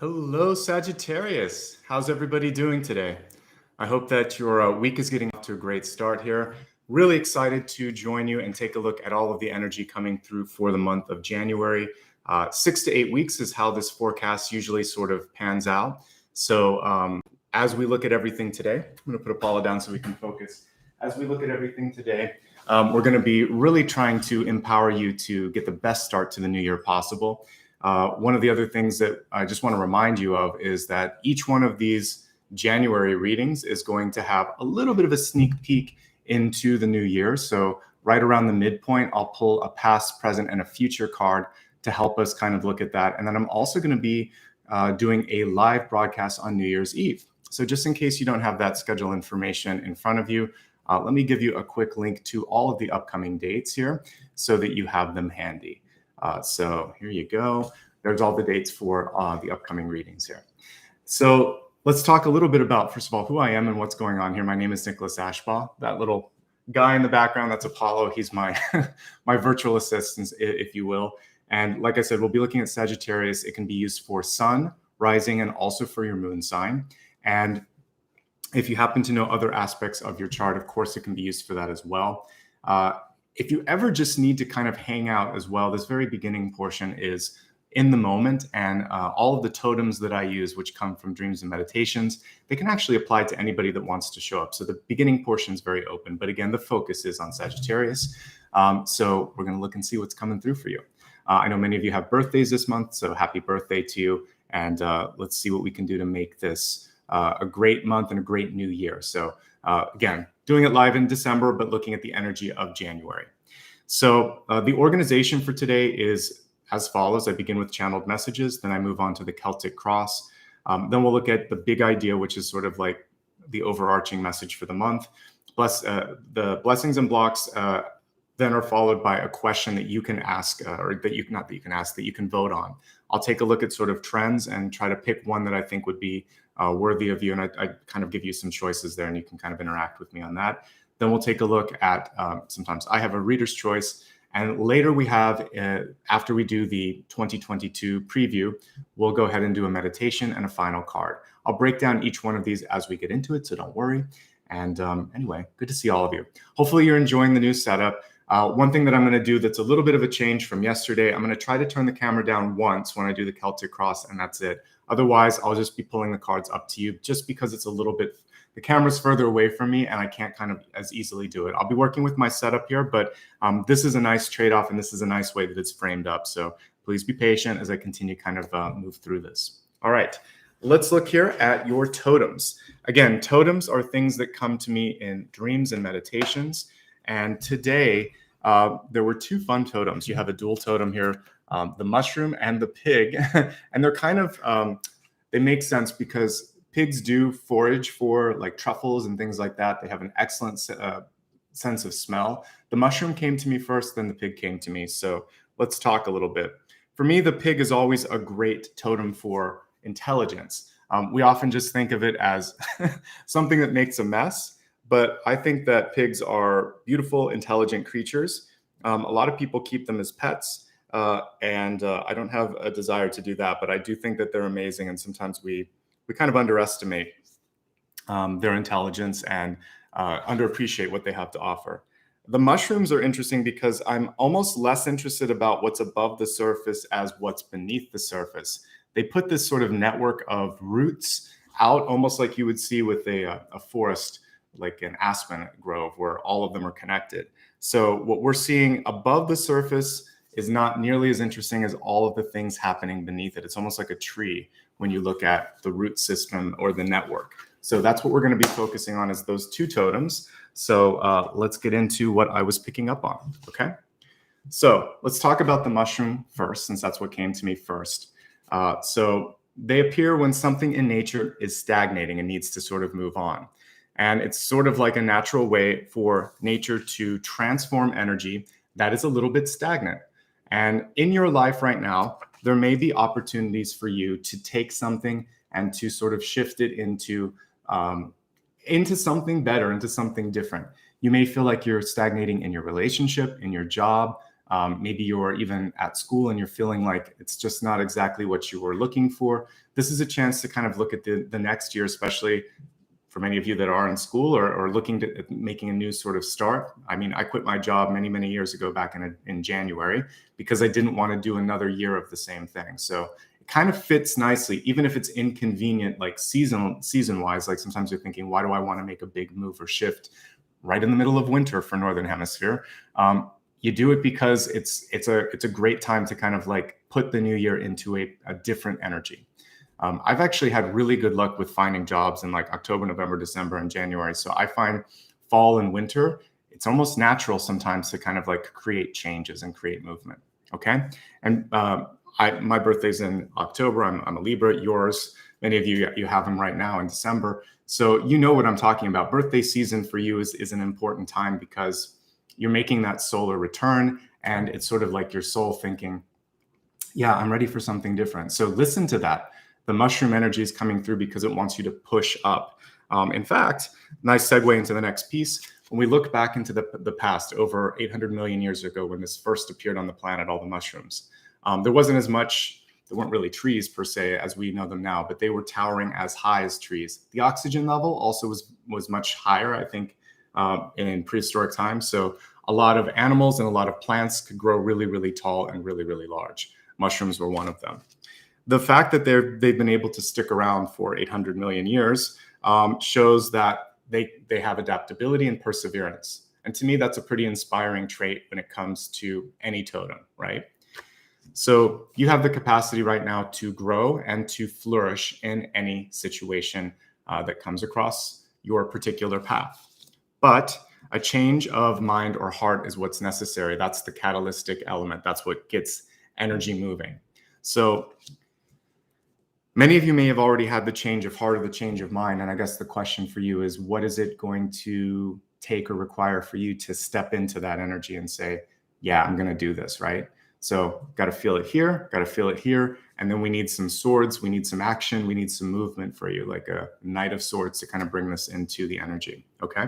Hello, Sagittarius. How's everybody doing today? I hope that your week is getting off to a great start here. Really excited to join you and take a look at all of the energy coming through for the month of January. 6 to 8 weeks is how this forecast usually sort of pans out. So as we look at everything today, I'm going to put Apollo down so we can focus. As we look at everything today, we're going to be really trying to empower you to get the best start to the new year possible. One of the other things that I just want to remind you of is that each one of these January readings is going to have a little bit of a sneak peek into the new year. So right around the midpoint, I'll pull a past, present, and a future card to help us kind of look at that. And then I'm also going to be doing a live broadcast on New Year's Eve. So just in case you don't have that schedule information in front of you, let me give you a quick link to all of the upcoming dates here so that you have them handy. So here you go. There's all the dates for the upcoming readings here. So let's talk a little bit about, first of all, who I am and what's going on here. My name is Nicholas Ashbaugh. That little guy in the background, that's Apollo. He's my, my virtual assistant, if you will. And like I said, we'll be looking at Sagittarius. It can be used for sun, rising, and also for your moon sign. And if you happen to know other aspects of your chart, of course, it can be used for that as well. If you ever just need to kind of hang out as well, this very beginning portion is in the moment, and all of the totems that I use, which come from dreams and meditations, they can actually apply to anybody that wants to show up. So the beginning portion is very open, but again, the focus is on Sagittarius. So we're going to look and see what's coming through for you. I know many of you have birthdays this month, so happy birthday to you. And let's see what we can do to make this a great month and a great new year. So again, doing it live in December, but looking at the energy of January. So the organization for today is as follows. I begin with channeled messages, then I move on to the Celtic Cross. Then we'll look at the big idea, which is sort of like the overarching message for the month. The blessings and blocks then are followed by a question that you can ask, that you can vote on. I'll take a look at sort of trends and try to pick one that I think would be worthy of you. And I kind of give you some choices there and you can kind of interact with me on that. Then we'll take a look at, sometimes I have a reader's choice. And later we have, after we do the 2022 preview, we'll go ahead and do a meditation and a final card. I'll break down each one of these as we get into it, so don't worry. And anyway, good to see all of you. Hopefully you're enjoying the new setup. One thing that I'm going to do that's a little bit of a change from yesterday, I'm going to try to turn the camera down once when I do the Celtic Cross, and that's it. Otherwise, I'll just be pulling the cards up to you just because it's a little bit, the camera's further away from me and I can't kind of as easily do it. I'll be working with my setup here, but this is a nice trade-off and this is a nice way that it's framed up. So please be patient as I continue kind of move through this. All right, let's look here at your totems. Again, totems are things that come to me in dreams and meditations. And today, there were two fun totems. You have a dual totem here, the mushroom and the pig. And they're kind of, they make sense because pigs do forage for like truffles and things like that. They have an excellent sense of smell. The mushroom came to me first, then the pig came to me. So let's talk a little bit. For me, the pig is always a great totem for intelligence. We often just think of it as something that makes a mess. But I think that pigs are beautiful, intelligent creatures. A lot of people keep them as pets, and I don't have a desire to do that, but I do think that they're amazing, and sometimes we kind of underestimate their intelligence and underappreciate what they have to offer. The mushrooms are interesting because I'm almost less interested about what's above the surface as what's beneath the surface. They put this sort of network of roots out, almost like you would see with a forest, like an aspen grove where all of them are connected. So what we're seeing above the surface is not nearly as interesting as all of the things happening beneath it. It's almost like a tree when you look at the root system or the network. So that's what we're going to be focusing on, is those two totems. So let's get into what I was picking up on, okay? So let's talk about the mushroom first, since that's what came to me first. So they appear when something in nature is stagnating and needs to sort of move on. And it's sort of like a natural way for nature to transform energy that is a little bit stagnant. And in your life right now, there may be opportunities for you to take something and to sort of shift it into something better, into something different. You may feel like you're stagnating in your relationship, in your job, Maybe you're even at school and you're feeling like it's just not exactly what you were looking for. This is a chance to kind of look at the next year, especially for many of you that are in school or looking at making a new sort of start. I mean, I quit my job many, many years ago back in January because I didn't want to do another year of the same thing. So it kind of fits nicely, even if it's inconvenient, like season-wise. Like sometimes you're thinking, why do I want to make a big move or shift right in the middle of winter for Northern Hemisphere? You do it because it's a great time to kind of like put the new year into a different energy. I've actually had really good luck with finding jobs in like October, November, December, and January. So I find fall and winter, it's almost natural sometimes to kind of like create changes and create movement. Okay. And my birthday's in October. I'm a Libra. Yours, many of you have them right now in December. So you know what I'm talking about. Birthday season for you is an important time because you're making that solar return, and it's sort of like your soul thinking, yeah, I'm ready for something different. So listen to that. The mushroom energy is coming through because it wants you to push up. In fact, nice segue into the next piece. When we look back into the past, over 800 million years ago, when this first appeared on the planet, all the mushrooms, there wasn't as much, there weren't really trees per se as we know them now, but they were towering as high as trees. The oxygen level also was much higher, I think, in prehistoric times. So a lot of animals and a lot of plants could grow really, really tall and really, really large. Mushrooms were one of them. The fact that they've been able to stick around for 800 million years shows that they have adaptability and perseverance. And to me, that's a pretty inspiring trait when it comes to any totem, right? So you have the capacity right now to grow and to flourish in any situation that comes across your particular path. But a change of mind or heart is what's necessary. That's the catalytic element. That's what gets energy moving. So many of you may have already had the change of heart or the change of mind. And I guess the question for you is, what is it going to take or require for you to step into that energy and say, yeah, I'm going to do this, right? So got to feel it here, got to feel it here. And then we need some swords, we need some action, we need some movement for you, like a Knight of Swords to kind of bring this into the energy, okay?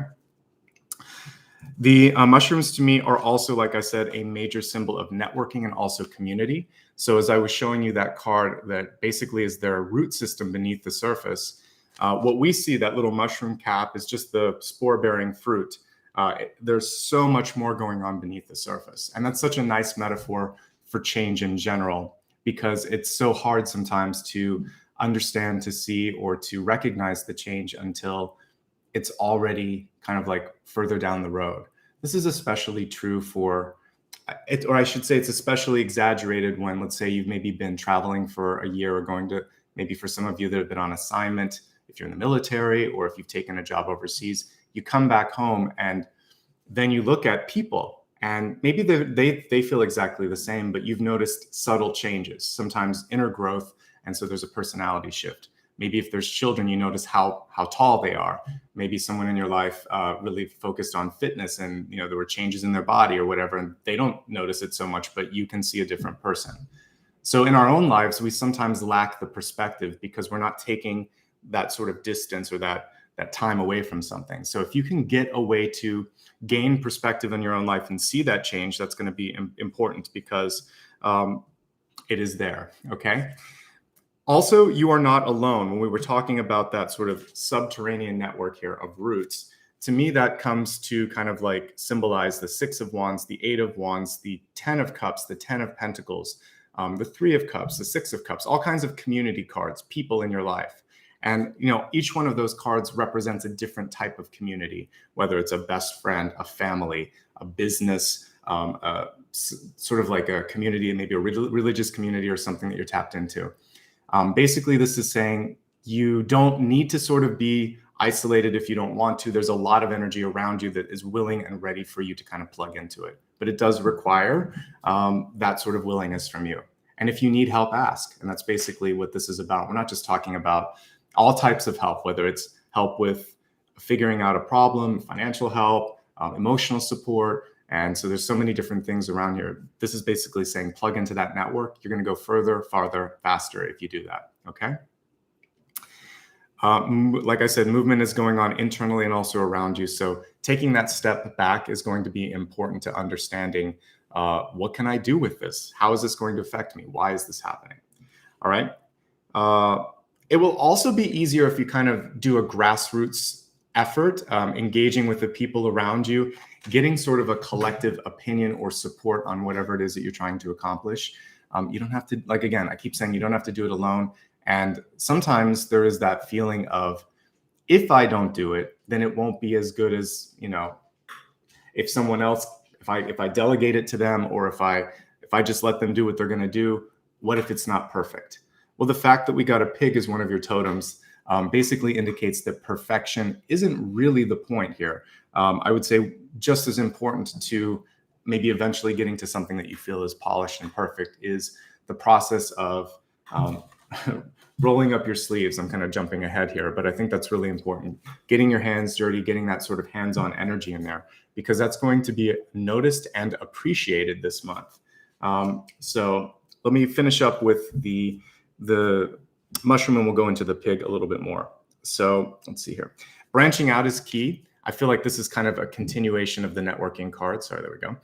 The mushrooms to me are also, like I said, a major symbol of networking and also community. So as I was showing you that card that basically is their root system beneath the surface, what we see, that little mushroom cap, is just the spore-bearing fruit. There's so much more going on beneath the surface. And that's such a nice metaphor for change in general, because it's so hard sometimes to understand, to see, or to recognize the change until it's already kind of like further down the road. This is especially true for it, or I should say it's especially exaggerated when, let's say, you've maybe been traveling for a year, or going to, maybe for some of you that have been on assignment, if you're in the military or if you've taken a job overseas, you come back home and then you look at people and maybe they feel exactly the same, but you've noticed subtle changes, sometimes inner growth. And so there's a personality shift. Maybe if there's children, you notice how tall they are. Maybe someone in your life really focused on fitness, and there were changes in their body or whatever, and they don't notice it so much, but you can see a different person. So in our own lives, we sometimes lack the perspective because we're not taking that sort of distance or that time away from something. So if you can get a way to gain perspective in your own life and see that change, that's going to be important, because it is there, okay? Also, you are not alone. When we were talking about that sort of subterranean network here of roots, to me, that comes to kind of like symbolize the 6 of Wands, the 8 of Wands, the 10 of Cups, the 10 of Pentacles, the 3 of Cups, the 6 of Cups, all kinds of community cards, people in your life. And, each one of those cards represents a different type of community, whether it's a best friend, a family, a business, sort of like a community, maybe a religious community or something that you're tapped into. Basically, this is saying you don't need to sort of be isolated if you don't want to. There's a lot of energy around you that is willing and ready for you to kind of plug into it. But it does require that sort of willingness from you. And if you need help, ask. And that's basically what this is about. We're not just talking about all types of help, whether it's help with figuring out a problem, financial help, emotional support. And so there's so many different things around here. This is basically saying plug into that network. You're going to go further, farther, faster if you do that, okay? Like I said, movement is going on internally and also around you. So taking that step back is going to be important to understanding What can I do with this? How is this going to affect me? Why is this happening? All right. It will also be easier if you kind of do a grassroots effort, engaging with the people around you, getting sort of a collective opinion or support on whatever it is that you're trying to accomplish. You don't have to, like, again, I keep saying you don't have to do it alone. And sometimes there is that feeling of, if I don't do it, then it won't be as good as, if someone else, if I delegate it to them, or if I just let them do what they're going to do, what if it's not perfect? Well, the fact that we got a pig as one of your totems basically indicates that perfection isn't really the point here. I would say just as important to maybe eventually getting to something that you feel is polished and perfect is the process of rolling up your sleeves. I'm kind of jumping ahead here, but I think that's really important. Getting your hands dirty, getting that sort of hands-on energy in there, because that's going to be noticed and appreciated this month. So let me finish up with the mushroom, and we'll go into the pig a little bit more. So let's see here. Branching out is key. I feel like this is kind of a continuation of the networking card. Sorry, there we go.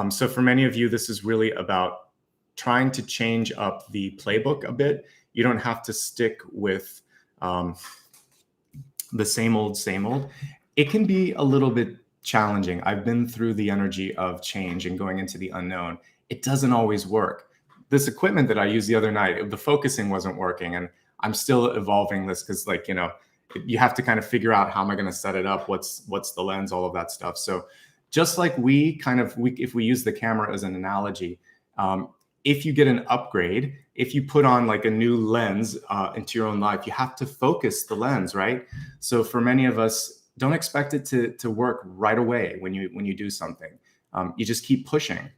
So for many of you, this is really about trying to change up the playbook a bit. You don't have to stick with the same old. It can be a little bit challenging. I've been through the energy of change and going into the unknown. It doesn't always work. This equipment that I used the other night, the focusing wasn't working, and I'm still evolving this because, like, you have to kind of figure out how am I going to set it up, what's the lens, all of that stuff. So just like if we use the camera as an analogy, if you get an upgrade, if you put on like a new lens into your own life, you have to focus the lens, right? So for many of us, don't expect it to work right away when you do something. You just keep pushing.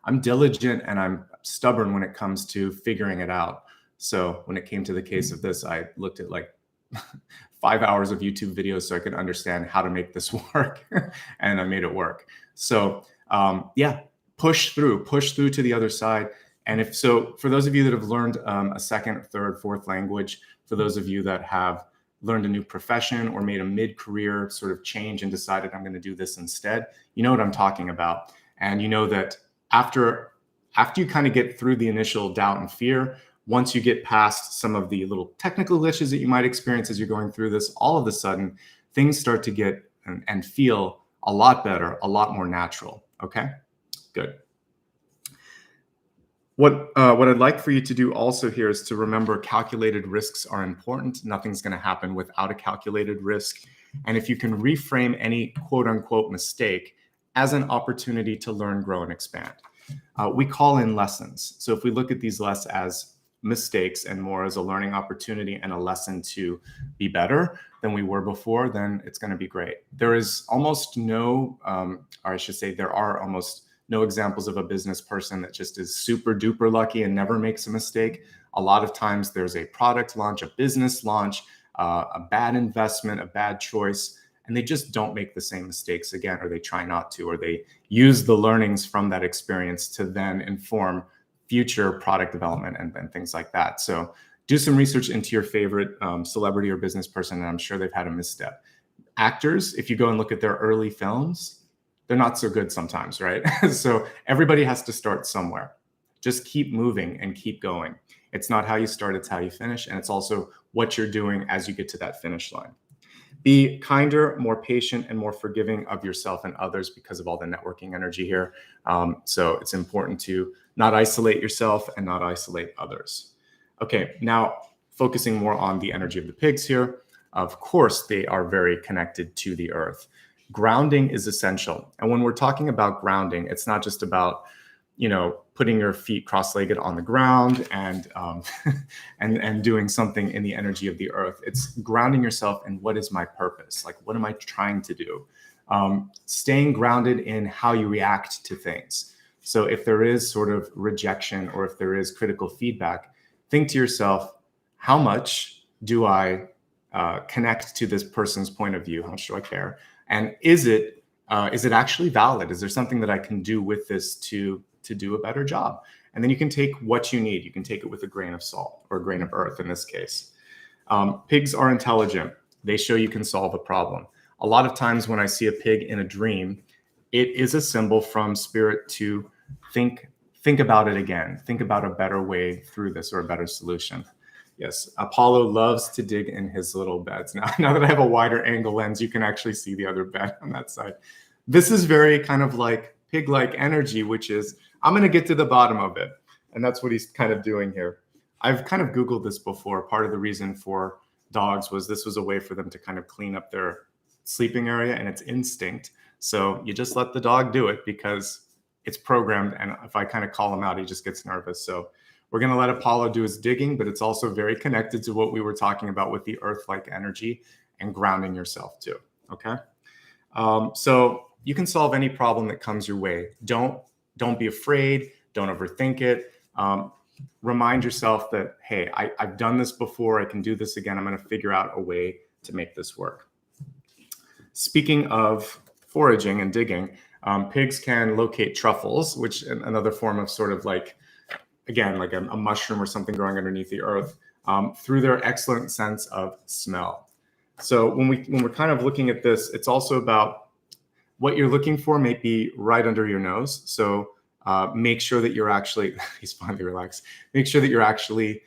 I'm diligent and I'm stubborn when it comes to figuring it out. So when it came to the case of this, I looked at like 5 hours of YouTube videos so I could understand how to make this work, and I made it work. So yeah, push through to the other side. And for those of you that have learned a second, third, fourth language, for those of you that have learned a new profession or made a mid-career sort of change and decided I'm going to do this instead, you know what I'm talking about. And you know that after you kind of get through the initial doubt and fear, once you get past some of the little technical glitches that you might experience as you're going through this, all of a sudden things start to get and feel a lot better, a lot more natural. Okay, good. What I'd like for you to do also here is to remember calculated risks are important. Nothing's going to happen without a calculated risk. And if you can reframe any quote unquote mistake as an opportunity to learn, grow, and expand. We call in lessons. So if we look at these less as mistakes and more as a learning opportunity and a lesson to be better than we were before, then it's going to be great. There is almost no, or I should say there are almost no examples of a business person that just is super duper lucky and never makes a mistake. A lot of times there's a product launch, a business launch, a bad investment, a bad choice, and they just don't make the same mistakes again, or they try not to, or they use the learnings from that experience to then inform future product development and things like that. So do some research into your favorite celebrity or business person, and I'm sure they've had a misstep. Actors, if you go and look at their early films, they're not so good sometimes, right? So everybody has to start somewhere. Just keep moving and keep going. It's not how you start, it's how you finish. And it's also what you're doing as you get to that finish line. Be kinder, more patient, and more forgiving of yourself and others because of all the networking energy here. So it's important to not isolate yourself and not isolate others. Okay, now focusing more on the energy of the pigs here. Of course, they are very connected to the earth. Grounding is essential. And when we're talking about grounding, it's not just about, putting your feet cross-legged on the ground and and doing something in the energy of the earth. It's grounding yourself in what is my purpose? Like, what am I trying to do? Staying grounded in how you react to things. So if there is sort of rejection or if there is critical feedback, think to yourself, how much do I connect to this person's point of view? How much do I care? And is it actually valid? Is there something that I can do with this to do a better job? And then you can take what you need. You can take it with a grain of salt or a grain of earth in this case. Pigs are intelligent. They show you can solve a problem. A lot of times when I see a pig in a dream, it is a symbol from spirit to think about it again. Think about a better way through this, or a better solution. Yes, Apollo loves to dig in his little beds. Now that I have a wider angle lens, you can actually see the other bed on that side. This is very kind of like pig-like energy, which is, I'm going to get to the bottom of it. And that's what he's kind of doing here. I've kind of Googled this before. Part of the reason for dogs was this was a way for them to kind of clean up their sleeping area, and it's instinct. So you just let the dog do it because it's programmed. And if I kind of call him out, he just gets nervous. So we're going to let Apollo do his digging, but it's also very connected to what we were talking about with the earth-like energy and grounding yourself too. Okay. So you can solve any problem that comes your way. Don't be afraid. Don't overthink it. Remind yourself that, hey, I've done this before. I can do this again. I'm going to figure out a way to make this work. Speaking of foraging and digging, pigs can locate truffles, which is another form of sort of like, again, like a mushroom or something growing underneath the earth, through their excellent sense of smell. So when we're kind of looking at this, it's also about what you're looking for may be right under your nose. So make sure that you're actually, he's finally relaxed, make sure that you're actually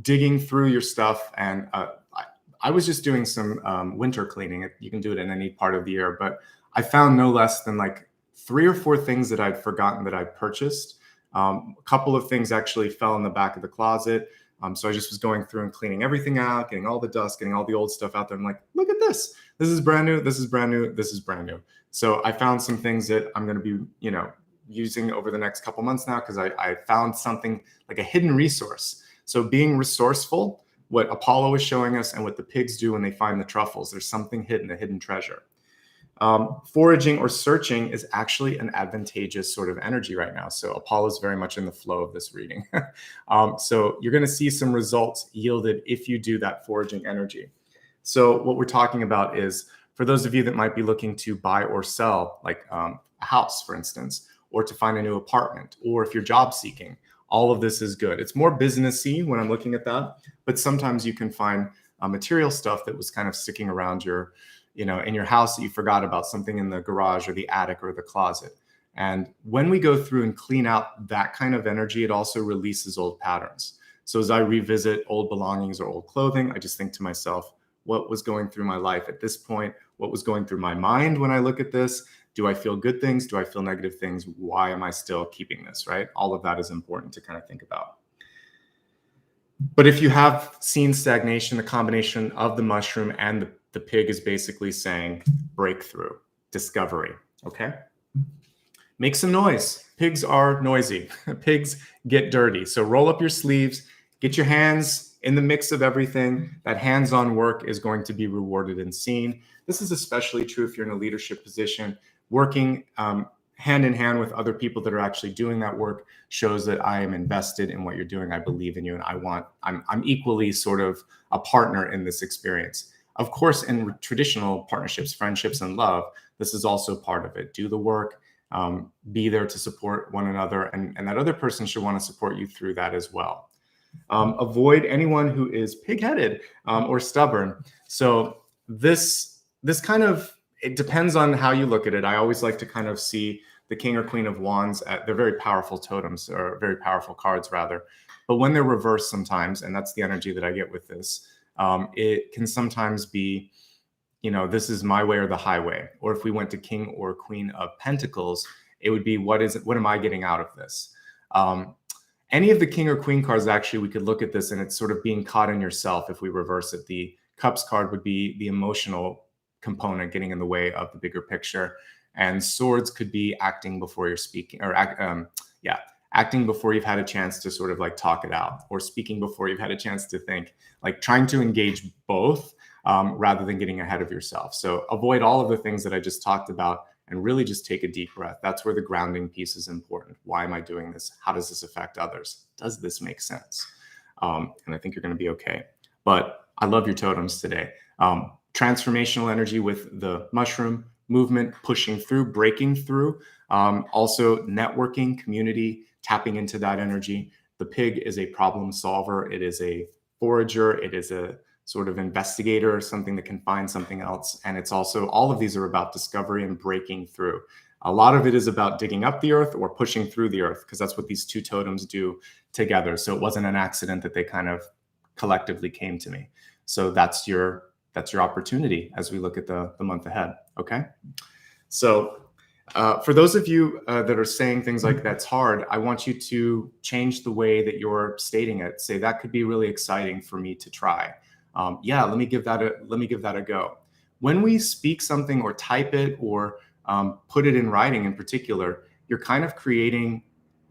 digging through your stuff. And I was just doing some winter cleaning. You can do it in any part of the year, but I found no less than like 3 or 4 things that I'd forgotten that I purchased. A couple of things actually fell in the back of the closet. So I just was going through and cleaning everything out, getting all the dust, getting all the old stuff out there. I'm like, look at this. This is brand new. This is brand new. This is brand new. So I found some things that I'm going to be, using over the next couple months now, because I found something like a hidden resource. So being resourceful, what Apollo is showing us and what the pigs do when they find the truffles, there's something hidden, a hidden treasure. Foraging or searching is actually an advantageous sort of energy right now. So Apollo is very much in the flow of this reading. So you're going to see some results yielded if you do that foraging energy. So what we're talking about is, for those of you that might be looking to buy or sell, like a house, for instance, or to find a new apartment, or if you're job seeking, all of this is good. It's more businessy when I'm looking at that, but sometimes you can find material stuff that was kind of sticking around your, in your house that you forgot about, something in the garage or the attic or the closet. And when we go through and clean out that kind of energy, it also releases old patterns. So as I revisit old belongings or old clothing, I just think to myself, what was going through my life at this point? What was going through my mind when I look at this? Do I feel good things? Do I feel negative things? Why am I still keeping this, right? All of that is important to kind of think about. But if you have seen stagnation, the combination of the mushroom and the pig is basically saying breakthrough, discovery, okay? Make some noise. Pigs are noisy. Pigs get dirty. So roll up your sleeves, get your hands in the mix of everything. That hands-on work is going to be rewarded and seen. This is especially true if you're in a leadership position. Working hand in hand with other people that are actually doing that work shows that I am invested in what you're doing. I believe in you, and I'm equally sort of a partner in this experience. Of course, in traditional partnerships, friendships, and love, this is also part of it. Do the work, be there to support one another, and that other person should want to support you through that as well. Avoid anyone who is pig-headed or stubborn. So this kind of, it depends on how you look at it. I always like to kind of see the King or Queen of Wands. They're very powerful totems, or very powerful cards rather. But when they're reversed sometimes, and that's the energy that I get with this, it can sometimes be, this is my way or the highway. Or if we went to King or Queen of Pentacles, it would be, what am I getting out of this? Any of the King or Queen cards, actually, we could look at this and it's sort of being caught in yourself if we reverse it. The Cups card would be the emotional component getting in the way of the bigger picture. And Swords could be acting before you're speaking, or acting before you've had a chance to sort of like talk it out, or speaking before you've had a chance to think, like trying to engage both rather than getting ahead of yourself. So avoid all of the things that I just talked about and really just take a deep breath. That's where the grounding piece is important. Why am I doing this? How does this affect others? Does this make sense? And I think you're going to be okay. But I love your totems today. Transformational energy with the mushroom, movement, pushing through, breaking through, also networking, community, tapping into that energy. The pig is a problem solver. It is a forager. It is a sort of investigator, something that can find something else. And it's also, all of these are about discovery and breaking through. A lot of it is about digging up the earth or pushing through the earth, because that's what these two totems do together. So it wasn't an accident that they kind of collectively came to me. So that's your opportunity as we look at the month ahead. Okay. So for those of you that are saying things like that's hard, I want you to change the way that you're stating it. Say that could be really exciting for me to try. Yeah, let me give that a go. When we speak something or type it or put it in writing in particular, you're kind of creating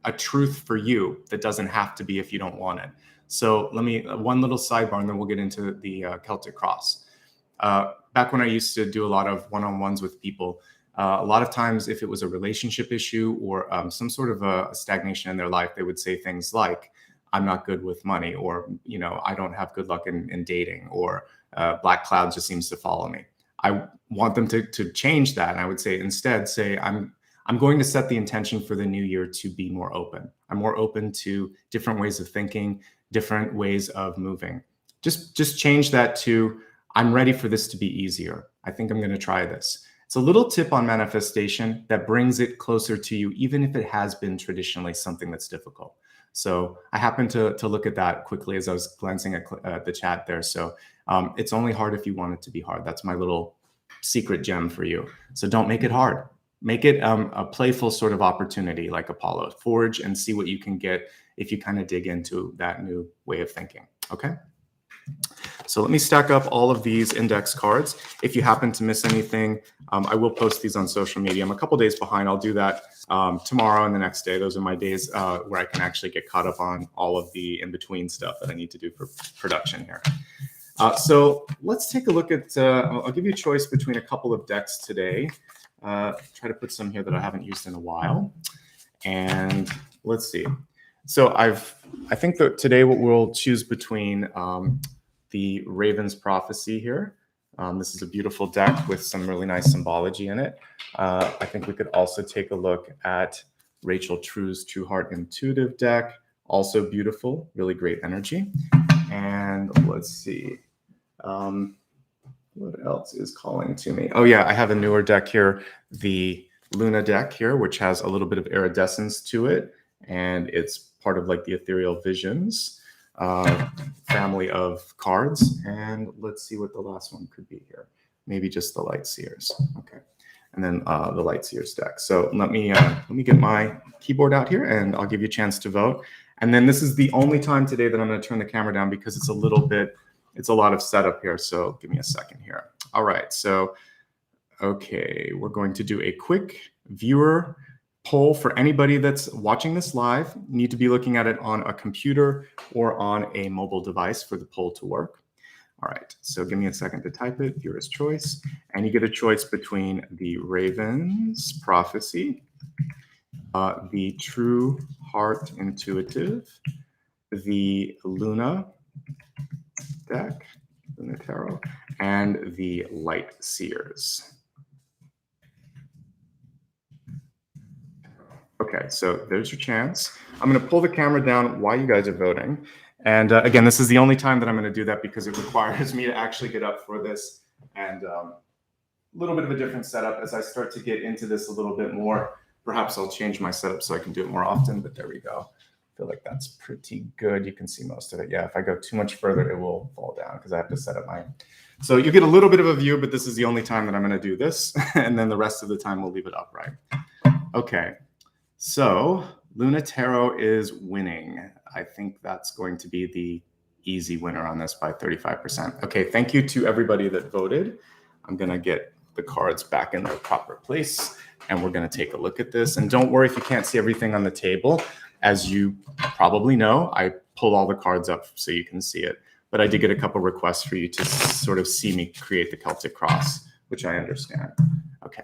a truth for you that doesn't have to be if you don't want it. So let me, one little sidebar, and then we'll get into the Celtic Cross. Back when I used to do a lot of one-on-ones with people, a lot of times if it was a relationship issue or some sort of a stagnation in their life, they would say things like, I'm not good with money, or, you know, I don't have good luck in dating, or black cloud just seems to follow me. I want them to change that. And I would say instead, say, I'm going to set the intention for the new year to be more open. I'm more open to different ways of thinking, different ways of moving. Just change that to, I'm ready for this to be easier. I think I'm going to try this. It's a little tip on manifestation that brings it closer to you, even if it has been traditionally something that's difficult. So I happened to look at that quickly as I was glancing at the chat there. So it's only hard if you want it to be hard. That's my little secret gem for you. So don't make it hard. Make it a playful sort of opportunity, like Apollo. Forge and see what you can get if you kind of dig into that new way of thinking. Okay. So let me stack up all of these index cards. If you happen to miss anything, I will post these on social media. I'm a couple days behind. I'll do that tomorrow and the next day. Those are my days where I can actually get caught up on all of the in-between stuff that I need to do for production here. So let's take a look at, I'll give you a choice between a couple of decks today. Try to put some here that I haven't used in a while. And let's see. So I think that today we'll choose between the Raven's Prophecy here. This is a beautiful deck with some really nice symbology in it. I think we could also take a look at Rachel True's True Heart Intuitive deck. Also beautiful, really great energy. And let's see. What else is calling to me? Oh yeah, I have a newer deck here, the Luna deck here, which has a little bit of iridescence to it. And it's part of like the Ethereal Visions family of cards. And let's see what the last one could be here. Maybe just the Light Seers. Okay. And then the Light Seers deck. So let me get my keyboard out here and I'll give you a chance to vote. And then this is the only time today that I'm going to turn the camera down because it's a lot of setup here. So give me a second here. All right. So, okay, we're going to do a quick viewer poll for anybody that's watching this live. You need to be looking at it on a computer or on a mobile device for the poll to work. All right, so give me a second to type it, viewer's choice. And you get a choice between the Raven's Prophecy, the True Heart Intuitive, the Luna deck, Luna Tarot, and the Light Seers. Okay, so there's your chance. I'm going to pull the camera down while you guys are voting. And again, this is the only time that I'm going to do that because it requires me to actually get up for this. And a little bit of a different setup. As I start to get into this a little bit more, perhaps I'll change my setup so I can do it more often, but there we go. I feel like that's pretty good. You can see most of it. Yeah, if I go too much further, it will fall down because I have to set up my... So you get a little bit of a view, but this is the only time that I'm going to do this. And then the rest of the time we'll leave it upright. Okay. So Luna Tarot is winning. I think that's going to be the easy winner on this by 35%. Okay, thank you to everybody that voted. I'm going to get the cards back in their proper place, and we're going to take a look at this. And don't worry if you can't see everything on the table. As you probably know, I pull all the cards up so you can see it. But I did get a couple requests for you to sort of see me create the Celtic Cross, which I understand. Okay.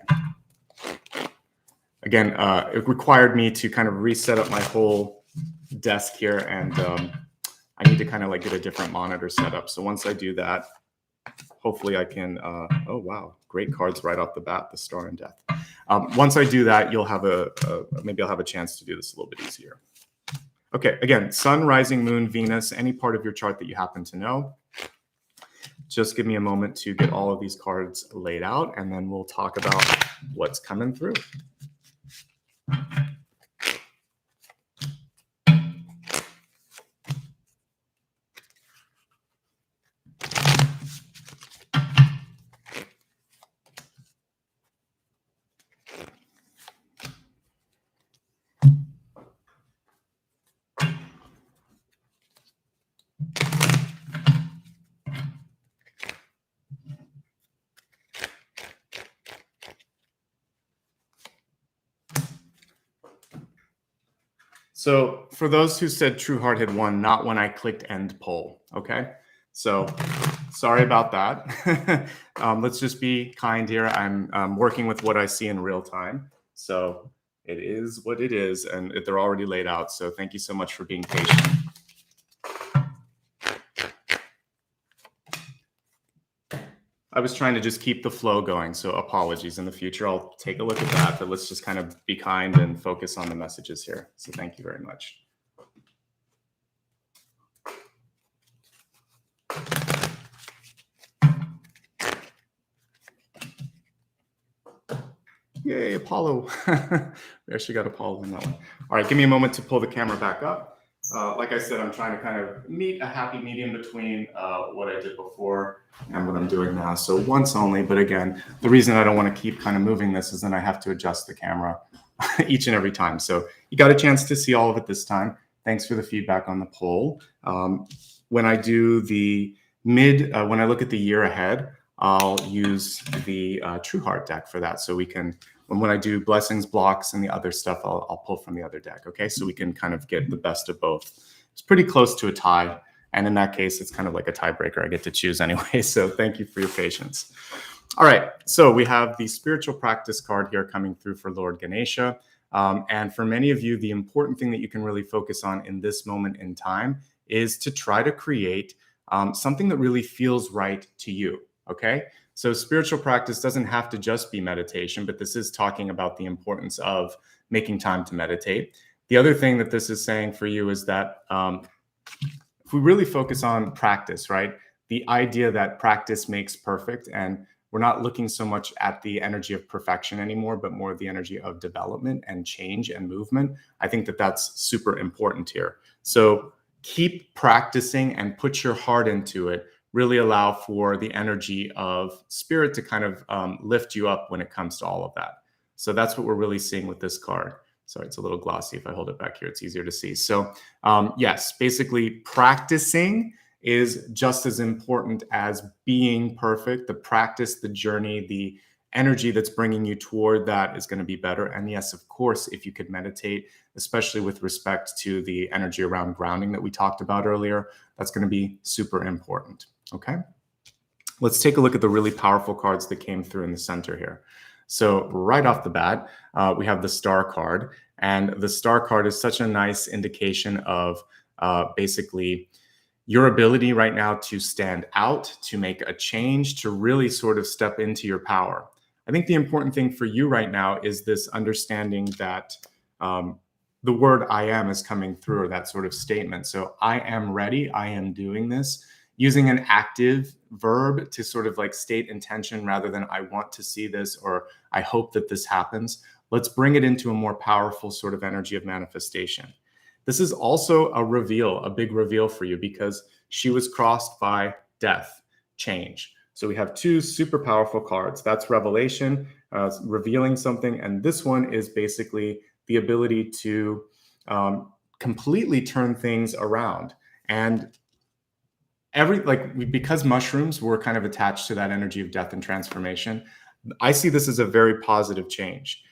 Again, it required me to kind of reset up my whole desk here, and I need to kind of like get a different monitor set up. So once I do that, hopefully I can, oh wow, great cards right off the bat, the Star and Death. Once I do that, you'll have maybe I'll have a chance to do this a little bit easier. Okay, again, Sun, Rising, Moon, Venus, any part of your chart that you happen to know. Just give me a moment to get all of these cards laid out, and then we'll talk about what's coming through. So for those who said True Heart had won, not when I clicked end poll. Okay. So sorry about that. Let's just be kind here. I'm working with what I see in real time. So it is what it is, and they're already laid out. So thank you so much for being patient. I was trying to just keep the flow going, so apologies. In the future, I'll take a look at that, but let's just kind of be kind and focus on the messages here. So thank you very much. Yay, Apollo. We actually got Apollo in that one. All right, give me a moment to pull the camera back up. Like I said, I'm trying to kind of meet a happy medium between what I did before and what I'm doing now. So once only, but again, the reason I don't want to keep kind of moving this is then I have to adjust the camera each and every time. So you got a chance to see all of it this time. Thanks for the feedback on the poll. When I do the when I look at the year ahead, I'll use the True Heart deck for that. So we can, when I do blessings, blocks, and the other stuff, I'll pull from the other deck. Okay, so we can kind of get the best of both. It's pretty close to a tie. And in that case, it's kind of like a tiebreaker. I get to choose anyway. So thank you for your patience. All right, so we have the spiritual practice card here coming through for Lord Ganesha. And for many of you, the important thing that you can really focus on in this moment in time is to try to create something that really feels right to you. Okay, so spiritual practice doesn't have to just be meditation, but this is talking about the importance of making time to meditate. The other thing that this is saying for you is that if we really focus on practice, right, the idea that practice makes perfect, and we're not looking so much at the energy of perfection anymore, but more the energy of development and change and movement. I think that that's super important here. So keep practicing and put your heart into it. Really allow for the energy of spirit to kind of lift you up when it comes to all of that. So that's what we're really seeing with this card. Sorry, it's a little glossy. If I hold it back here, it's easier to see. So yes, basically practicing is just as important as being perfect. The practice, the journey, the energy that's bringing you toward that is going to be better. And yes, of course, if you could meditate, especially with respect to the energy around grounding that we talked about earlier, that's going to be super important. Okay, let's take a look at the really powerful cards that came through in the center here. So right off the bat, we have the Star card. And the Star card is such a nice indication of basically your ability right now to stand out, to make a change, to really sort of step into your power. I think the important thing for you right now is this understanding that the word I am is coming through, or that sort of statement. So I am ready, I am doing this, using an active verb to sort of like state intention rather than I want to see this or I hope that this happens. Let's bring it into a more powerful sort of energy of manifestation. This is also a reveal, a big reveal for you, because she was crossed by death, change. So we have two super powerful cards. That's revelation, revealing something. And this one is basically the ability to completely turn things around. And because mushrooms were kind of attached to that energy of death and transformation, I see this as a very positive change.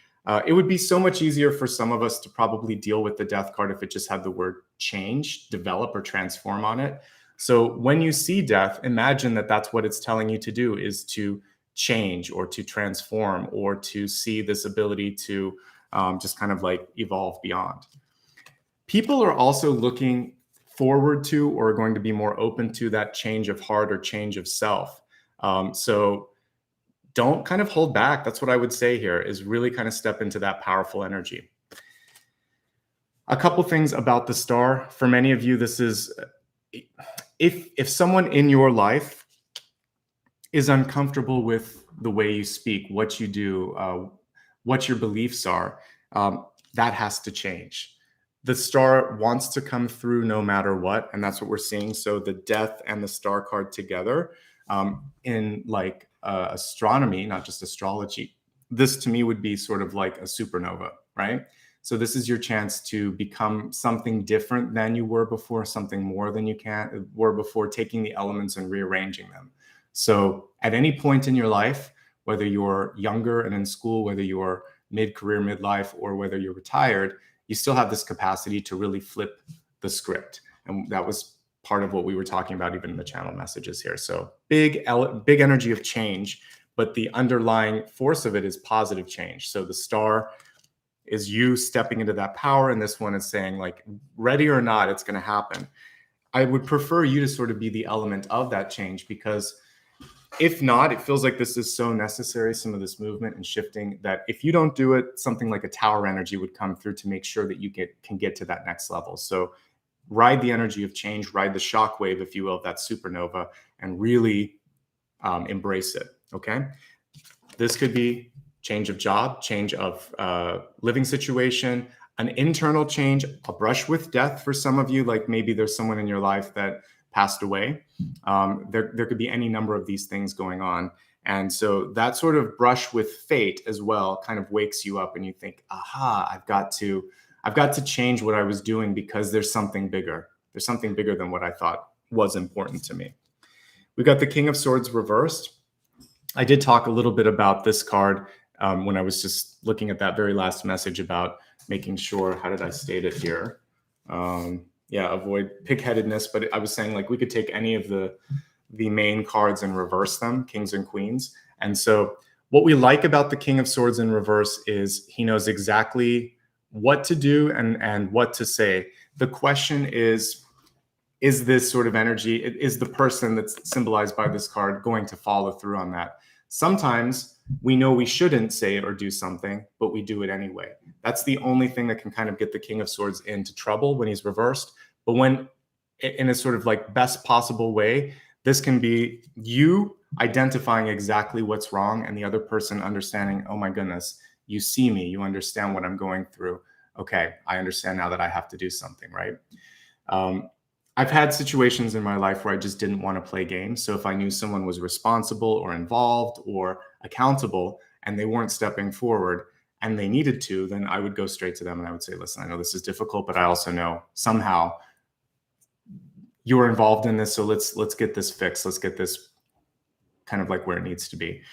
It would be so much easier for some of us to probably deal with the death card if it just had the word change, develop, or transform on it. So when you see death, imagine that that's what it's telling you to do, is to change or to transform or to see this ability to just kind of like evolve beyond. People are also looking forward to or are going to be more open to that change of heart or change of self. So don't kind of hold back. That's what I would say here, is really kind of step into that powerful energy. A couple things about the Star. For many of you, this is, if someone in your life is uncomfortable with the way you speak, what you do, what your beliefs are, that has to change. The star wants to come through no matter what, and that's what we're seeing. So the death and the star card together, in like astronomy, not just astrology, this to me would be sort of like a supernova, right? So this is your chance to become something different than you were before, something more than you were before, taking the elements and rearranging them. So at any point in your life, whether you're younger and in school, whether you're mid-career, midlife, or whether you're retired, you still have this capacity to really flip the script. And that was part of what we were talking about even in the channel messages here. So big energy of change, but the underlying force of it is positive change. So the star is you stepping into that power, and this one is saying, like, ready or not, it's going to happen. I would prefer you to sort of be the element of that change, because if not, it feels like this is so necessary, some of this movement and shifting, that if you don't do it, something like a tower energy would come through to make sure that you can get to that next level. So ride the energy of change, ride the shockwave, if you will, of that supernova, and really embrace it. Okay. This could be change of job, change of living situation, an internal change, a brush with death for some of you, like maybe there's someone in your life that passed away. There could be any number of these things going on. And so that sort of brush with fate as well kind of wakes you up, and you think, aha, I've got to change what I was doing, because there's something bigger. There's something bigger than what I thought was important to me. We got the King of Swords reversed. I did talk a little bit about this card when I was just looking at that very last message about making sure, how did I state it here? Avoid pig-headedness, but I was saying, like, we could take any of the main cards and reverse them, kings and queens. And so what we like about the King of Swords in reverse is he knows exactly what to do and what to say. The question is this sort of energy, is the person that's symbolized by this card going to follow through on that? Sometimes we know we shouldn't say or do something, but we do it anyway. That's the only thing that can kind of get the King of Swords into trouble when he's reversed. But when, in a sort of like best possible way, this can be you identifying exactly what's wrong, and the other person understanding, oh my goodness, you see me, you understand what I'm going through. Okay, I understand now that I have to do something, right? I've had situations in my life where I just didn't want to play games. So if I knew someone was responsible or involved or accountable and they weren't stepping forward and they needed to, then I would go straight to them and I would say, listen, I know this is difficult, but I also know somehow you're involved in this. So let's get this fixed. Let's get this kind of like where it needs to be.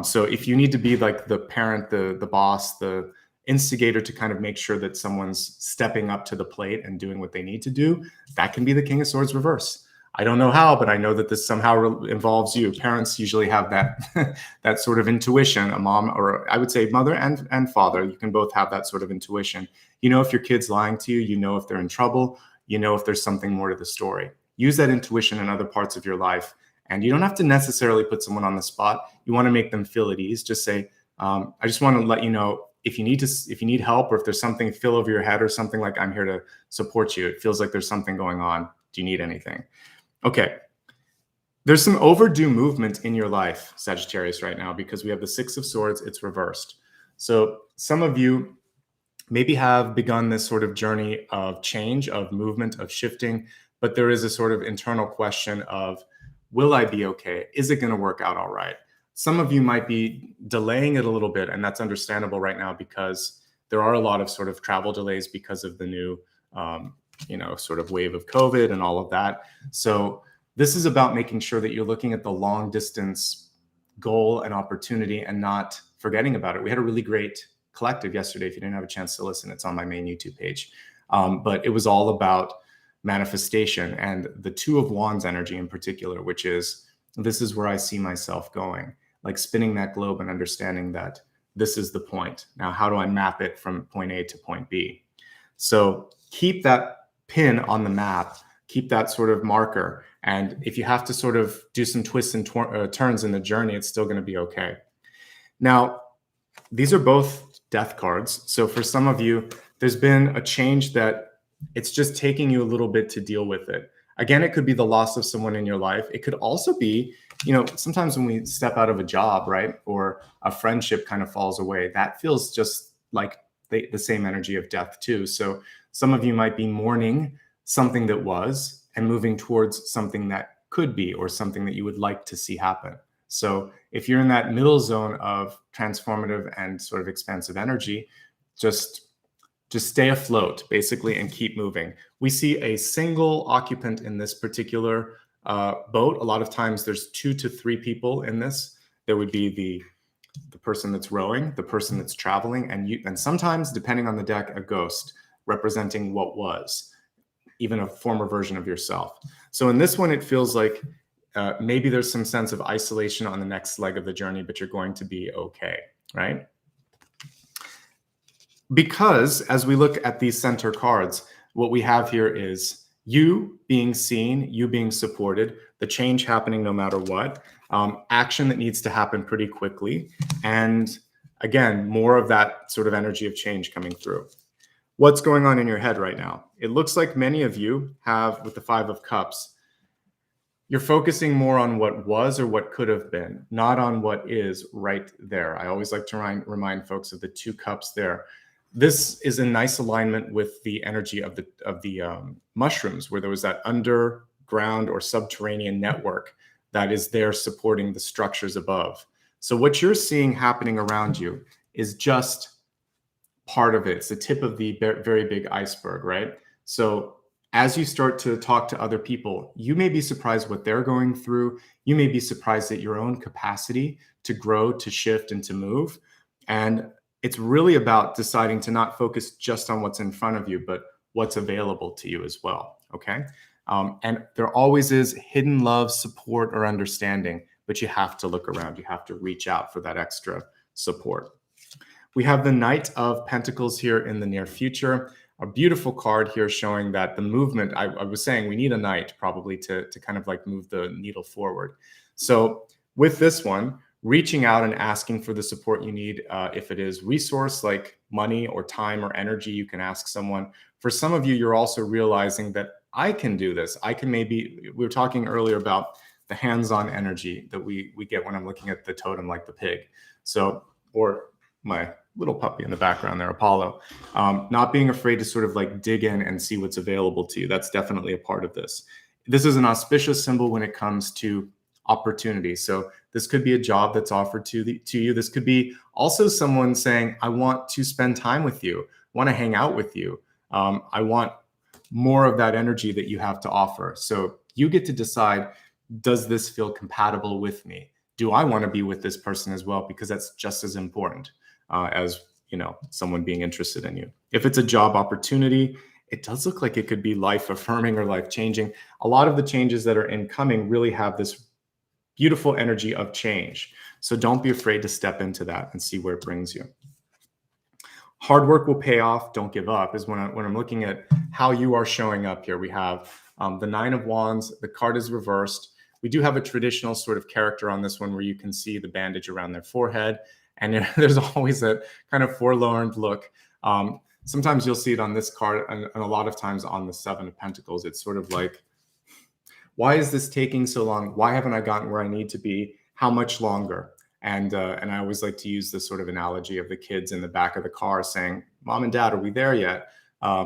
So if you need to be like the parent, the boss, the instigator to kind of make sure that someone's stepping up to the plate and doing what they need to do, that can be the King of Swords reverse. I don't know how, but I know that this somehow involves you. Parents usually have that that sort of intuition. A mom, or I would say mother and father, you can both have that sort of intuition. You know if your kid's lying to you, you know if they're in trouble, you know if there's something more to the story. Use that intuition in other parts of your life. And you don't have to necessarily put someone on the spot. You want to make them feel at ease. Just say, I just want to let you know, if you need help, or if there's something feel over your head or something, like, I'm here to support you. It feels like there's something going on. Do you need anything? Okay. There's some overdue movement in your life, Sagittarius, right now, because we have the Six of Swords. It's reversed. So some of you maybe have begun this sort of journey of change, of movement, of shifting, but there is a sort of internal question of, will I be okay? Is it going to work out all right? Some of you might be delaying it a little bit, and that's understandable right now because there are a lot of sort of travel delays because of the new, sort of wave of COVID and all of that. So this is about making sure that you're looking at the long distance goal and opportunity and not forgetting about it. We had a really great collective yesterday. If you didn't have a chance to listen, it's on my main YouTube page. But it was all about manifestation and the Two of Wands energy in particular, which is, this is where I see myself going. Like spinning that globe and understanding that this is the point. Now, how do I map it from point A to point B? So keep that pin on the map, keep that sort of marker. And if you have to sort of do some twists and turns in the journey, it's still going to be okay. Now, these are both death cards. So for some of you, there's been a change that it's just taking you a little bit to deal with it. Again, it could be the loss of someone in your life. It could also be, sometimes when we step out of a job, right, or a friendship kind of falls away, that feels just like the same energy of death too. So some of you might be mourning something that was and moving towards something that could be, or something that you would like to see happen. So if you're in that middle zone of transformative and sort of expansive energy, just stay afloat, basically, and keep moving. We see a single occupant in this particular boat. A lot of times there's 2 to 3 people in this. There would be the person that's rowing, the person that's traveling, and sometimes, depending on the deck, a ghost representing what was, even a former version of yourself. So in this one, it feels like maybe there's some sense of isolation on the next leg of the journey, but you're going to be okay, right? Because as we look at these center cards, what we have here is you being seen, you being supported, the change happening no matter what, action that needs to happen pretty quickly, and again, more of that sort of energy of change coming through. What's going on in your head right now? It looks like many of you have, with the 5 of Cups, you're focusing more on what was or what could have been, not on what is right there. I always like to remind folks of the 2 cups there. This is in nice alignment with the energy of the mushrooms, where there was that underground or subterranean network that is there supporting the structures above. So what you're seeing happening around you is just part of it. It's the tip of the very big iceberg, right? So as you start to talk to other people, you may be surprised what they're going through. You may be surprised at your own capacity to grow, to shift, and to move. And it's really about deciding to not focus just on what's in front of you, but what's available to you as well, okay? And there always is hidden love, support, or understanding, but you have to look around. You have to reach out for that extra support. We have the Knight of Pentacles here in the near future. A beautiful card here showing that the movement, I was saying we need a knight probably to kind of like move the needle forward. So with this one, reaching out and asking for the support you need. If it is resource like money or time or energy, you can ask someone. For some of you, you're also realizing that I can do this. I can we were talking earlier about the hands-on energy that we get when I'm looking at the totem, like the pig. So, or my little puppy in the background there, Apollo. Not being afraid to sort of like dig in and see what's available to you. That's definitely a part of this. This is an auspicious symbol when it comes to opportunity. So this could be a job that's offered to you. This could be also someone saying, I want to spend time with you, want to hang out with you. I want more of that energy that you have to offer. So you get to decide, does this feel compatible with me? Do I want to be with this person as well? Because that's just as important as, you know, someone being interested in you. If it's a job opportunity, it does look like it could be life affirming or life changing. A lot of the changes that are incoming really have this beautiful energy of change. So don't be afraid to step into that and see where it brings you. Hard work will pay off. Don't give up is when I'm looking at how you are showing up here. We have the 9 of Wands. The card is reversed. We do have a traditional sort of character on this one where you can see the bandage around their forehead. And there's always that kind of forlorn look. Sometimes you'll see it on this card, and a lot of times on the 7 of Pentacles. It's sort of like, why is this taking so long? Why haven't I gotten where I need to be? How much longer? And I always like to use this sort of analogy of the kids in the back of the car saying, Mom and Dad, are we there yet?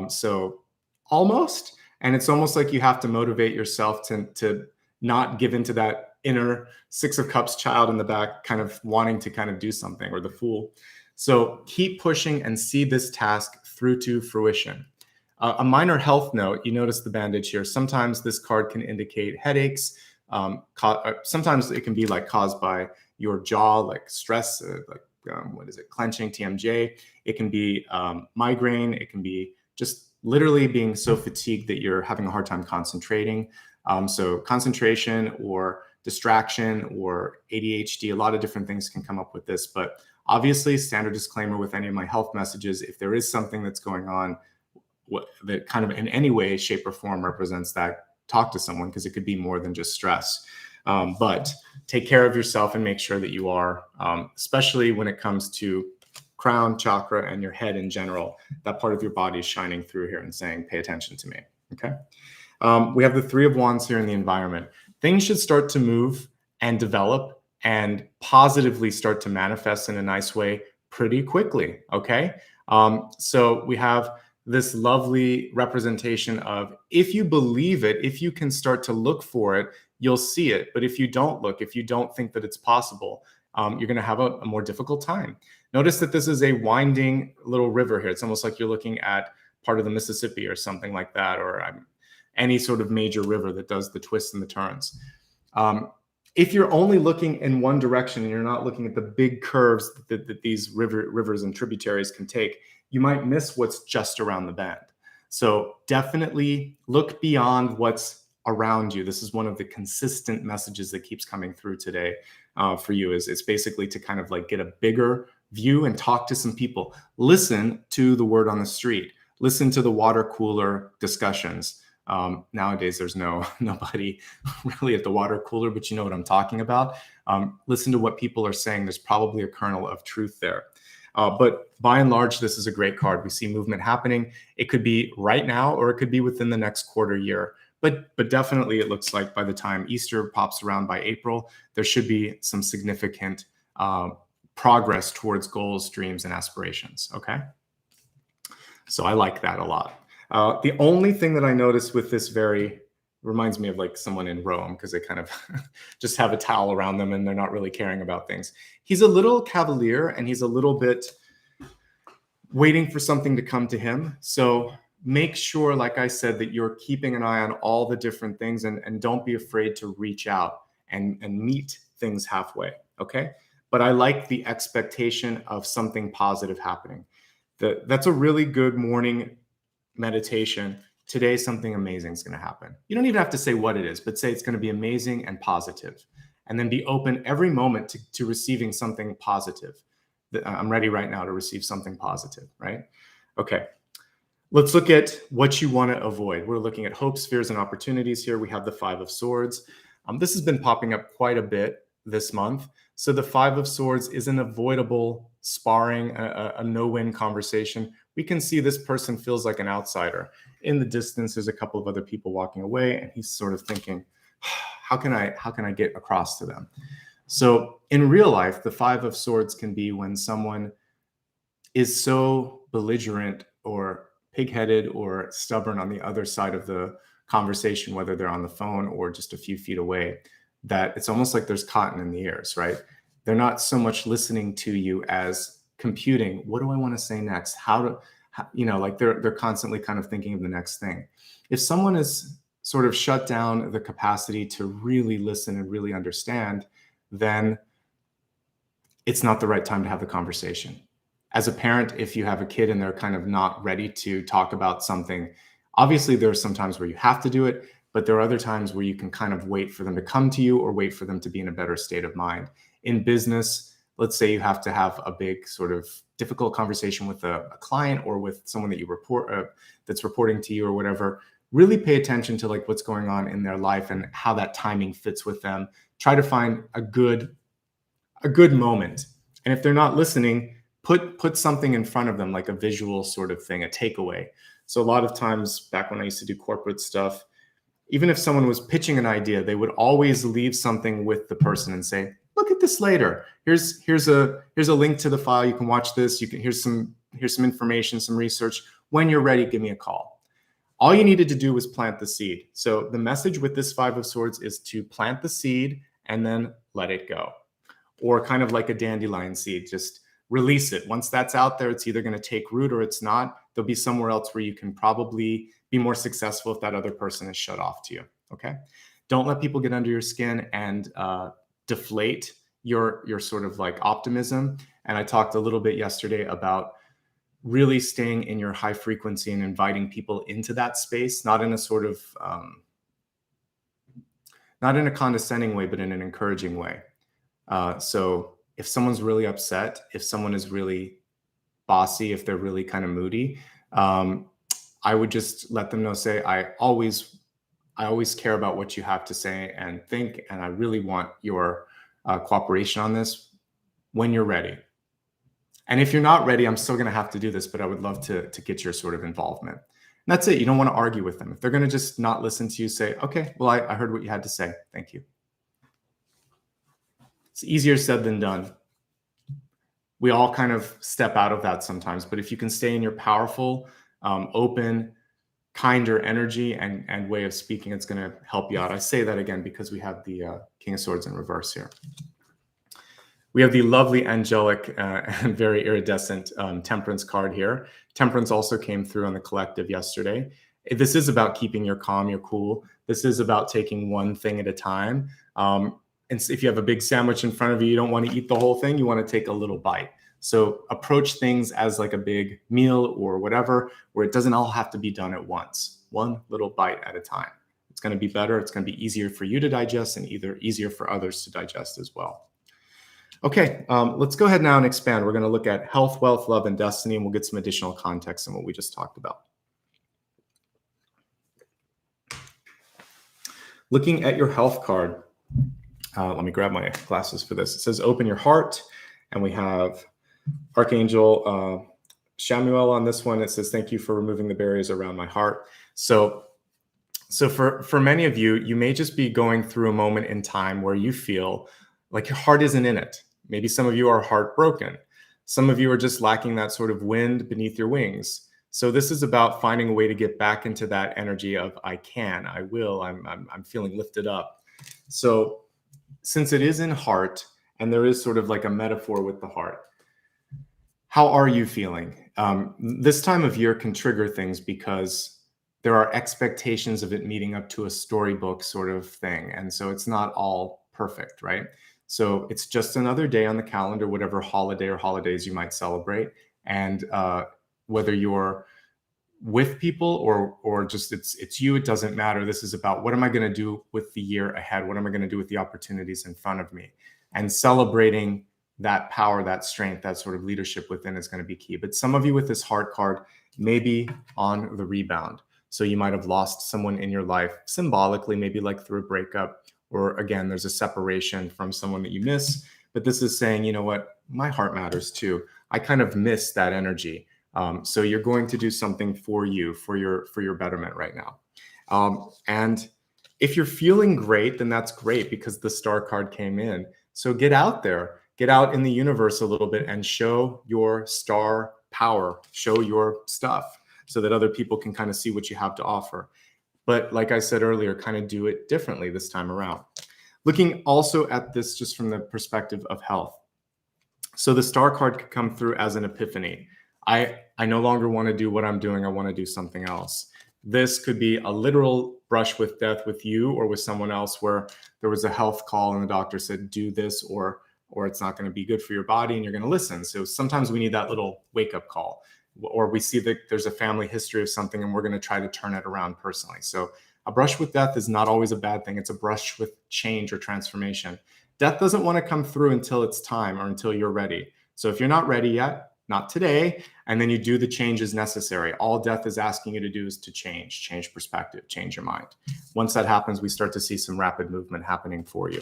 So almost. And it's almost like you have to motivate yourself to not give into that inner 6 of Cups child in the back kind of wanting to kind of do something, or the Fool. So keep pushing and see this task through to fruition. A minor health note, you notice the bandage here. Sometimes this card can indicate headaches. Sometimes it can be like caused by your jaw, like stress, clenching, TMJ. It can be migraine. It can be just literally being so fatigued that you're having a hard time concentrating. So concentration or distraction or ADHD, a lot of different things can come up with this. But obviously, standard disclaimer with any of my health messages, if there is something that's going on that kind of in any way, shape, or form represents that, talk to someone, because it could be more than just stress. But take care of yourself and make sure that you are, especially when it comes to crown chakra and your head in general, that part of your body is shining through here and saying, pay attention to me, okay? We have the 3 of Wands here in the environment. Things should start to move and develop and positively start to manifest in a nice way pretty quickly, okay? So we have this lovely representation of, if you believe it, if you can start to look for it, you'll see it. But if you don't look, if you don't think that it's possible, you're going to have a more difficult time. Notice that this is a winding little river here. It's almost like you're looking at part of the Mississippi or something like that, or any sort of major river that does the twists and the turns. If you're only looking in one direction and you're not looking at the big curves that these rivers and tributaries can take, you might miss what's just around the bend. So definitely look beyond what's around you. This is one of the consistent messages that keeps coming through today for you. It's basically to kind of like get a bigger view and talk to some people. Listen to the word on the street. Listen to the water cooler discussions. Nowadays, there's nobody really at the water cooler, but you know what I'm talking about. Listen to what people are saying. There's probably a kernel of truth there. But by and large, this is a great card. We see movement happening. It could be right now, or it could be within the next quarter year. But definitely, it looks like by the time Easter pops around by April, there should be some significant progress towards goals, dreams, and aspirations. Okay. So I like that a lot. The only thing that I noticed with this reminds me of like someone in Rome, because they kind of just have a towel around them and they're not really caring about things. He's a little cavalier and he's a little bit waiting for something to come to him. So make sure, like I said, that you're keeping an eye on all the different things, and don't be afraid to reach out and meet things halfway. Okay. But I like the expectation of something positive happening. That's a really good morning meditation. Today, something amazing is going to happen. You don't even have to say what it is, but say it's going to be amazing and positive. And then be open every moment to receiving something positive. I'm ready right now to receive something positive, right? Okay. Let's look at what you want to avoid. We're looking at hopes, fears, and opportunities here. We have the Five of Swords. This has been popping up quite a bit this month. So the Five of Swords is an avoidable sparring, a no-win conversation. We can see this person feels like an outsider. In the distance, there's a couple of other people walking away, and he's sort of thinking, how can I get across to them? So in real life, the Five of Swords can be when someone is so belligerent or pig-headed or stubborn on the other side of the conversation, whether they're on the phone or just a few feet away, that it's almost like there's cotton in the ears, right? They're not so much listening to you as computing, what do I want to say next? Like they're constantly kind of thinking of the next thing. If someone is sort of shut down the capacity to really listen and really understand, then it's not the right time to have the conversation. As a parent, if you have a kid and they're kind of not ready to talk about something, obviously there are some times where you have to do it, but there are other times where you can kind of wait for them to come to you or wait for them to be in a better state of mind. In business, let's say you have to have a big sort of difficult conversation with a client or with someone that you report that's reporting to you or whatever. Really pay attention to like what's going on in their life and how that timing fits with them. Try to find a good moment. And if they're not listening, put something in front of them, like a visual sort of thing, a takeaway. So a lot of times back when I used to do corporate stuff, even if someone was pitching an idea, they would always leave something with the person and say, look at this later. Here's a link to the file. You can watch this. Here's some information, some research. When you're ready, give me a call. All you needed to do was plant the seed. So the message with this Five of Swords is to plant the seed and then let it go. Or kind of like a dandelion seed, just release it. Once that's out there, it's either going to take root or it's not. There'll be somewhere else where you can probably be more successful if that other person is shut off to you. Okay. Don't let people get under your skin and deflate your sort of like optimism. And I talked a little bit yesterday about really staying in your high frequency and inviting people into that space, not in a sort of, not in a condescending way, but in an encouraging way. So if someone's really upset, if someone is really bossy, if they're really kind of moody, I would just let them know, say, I always care about what you have to say and think, and I really want your cooperation on this when you're ready. And if you're not ready, I'm still going to have to do this, but I would love to get your sort of involvement. And that's it. You don't want to argue with them. If they're going to just not listen to you, say, okay, well, I heard what you had to say. Thank you. It's easier said than done. we all kind of step out of that sometimes. But if you can stay in your powerful, open, kinder energy and way of speaking, it's going to help you out. I say that again because we have the King of Swords in reverse here. We have the lovely angelic and very iridescent Temperance card here. Temperance also came through on the collective yesterday. This is about keeping your calm, your cool. This is about taking one thing at a time. And if you have a big sandwich in front of you, you don't want to eat the whole thing. You want to take a little bite. So approach things as like a big meal or whatever, where it doesn't all have to be done at once. One little bite at a time. It's going to be better. It's going to be easier for you to digest and easier for others to digest as well. Okay, let's go ahead now and expand. We're going to look at health, wealth, love, and destiny, and we'll get some additional context on what we just talked about. Looking at your health card, let me grab my glasses for this. It says, open your heart, and we have Archangel Shamuel on this one. It says, thank you for removing the barriers around my heart. So for many of you, you may just be going through a moment in time where you feel like your heart isn't in it. Maybe some of you are heartbroken. Some of you are just lacking that sort of wind beneath your wings. So this is about finding a way to get back into that energy of I can, I will, I'm feeling lifted up. So since it is in heart, and there is sort of like a metaphor with the heart, how are you feeling? This time of year can trigger things because there are expectations of it meeting up to a storybook sort of thing. And so it's not all perfect, right? So it's just another day on the calendar, whatever holiday or holidays you might celebrate. And whether you're with people or just it's you, it doesn't matter. This is about what am I going to do with the year ahead? What am I going to do with the opportunities in front of me? And celebrating that power, that strength, that sort of leadership within is going to be key. But some of you with this heart card may be on the rebound. So you might have lost someone in your life symbolically, maybe like through a breakup, or again, there's a separation from someone that you miss. But this is saying, you know what, my heart matters too. I kind of miss that energy. So you're going to do something for you, for your betterment right now. And if you're feeling great, then that's great because the star card came in. So get out there, get out in the universe a little bit and show your star power, show your stuff so that other people can kind of see what you have to offer. But like I said earlier, kind of do it differently this time around. Looking also at this just from the perspective of health. So the star card could come through as an epiphany. I no longer want to do what I'm doing. I want to do something else. This could be a literal brush with death with you or with someone else where there was a health call and the doctor said, do this or it's not going to be good for your body and you're going to listen. So sometimes we need that little wake up call. Or we see that there's a family history of something and we're going to try to turn it around personally. So a brush with death is not always a bad thing. It's a brush with change or transformation. Death doesn't want to come through until it's time or until you're ready. So if you're not ready yet, not today, and then you do the changes necessary. All death is asking you to do is to change perspective, change your mind. Once that happens, we start to see some rapid movement happening for you.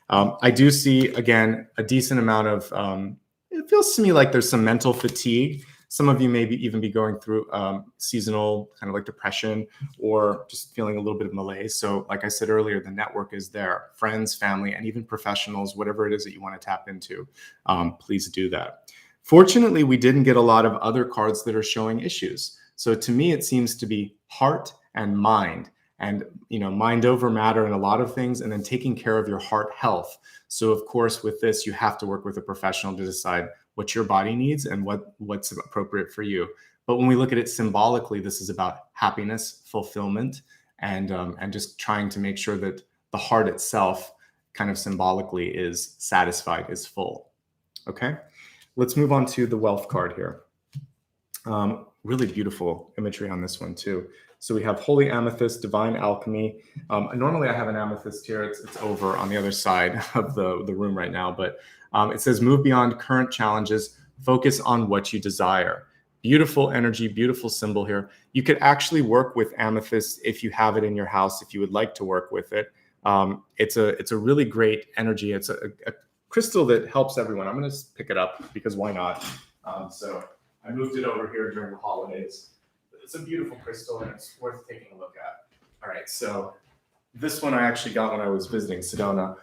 I do see, again, a decent amount of, it feels to me like there's some mental fatigue. Some of you may even be going through seasonal kind of like depression or just feeling a little bit of malaise. So like I said earlier, the network is there. Friends, family, and even professionals, whatever it is that you want to tap into, please do that. Fortunately, we didn't get a lot of other cards that are showing issues. So to me, it seems to be heart and mind. And, you know, mind over matter in a lot of things, and then taking care of your heart health. So of course, with this, you have to work with a professional to decide what your body needs and what's appropriate for you. But when we look at it symbolically, this is about happiness, fulfillment, and just trying to make sure that the heart itself kind of symbolically is satisfied, is full. Okay, let's move on to the wealth card here. Really beautiful imagery on this one too. So we have Holy Amethyst, Divine Alchemy. Normally I have an amethyst here. It's over on the other side of the room right now, but it says move beyond current challenges, focus on what you desire. Beautiful energy, beautiful symbol here. You could actually work with amethyst if you have it in your house, if you would like to work with it. It's a really great energy. It's a crystal that helps everyone. I'm going to pick it up because why not? So I moved it over here during the holidays. It's a beautiful crystal and it's worth taking a look at. All right, so this one I actually got when I was visiting Sedona.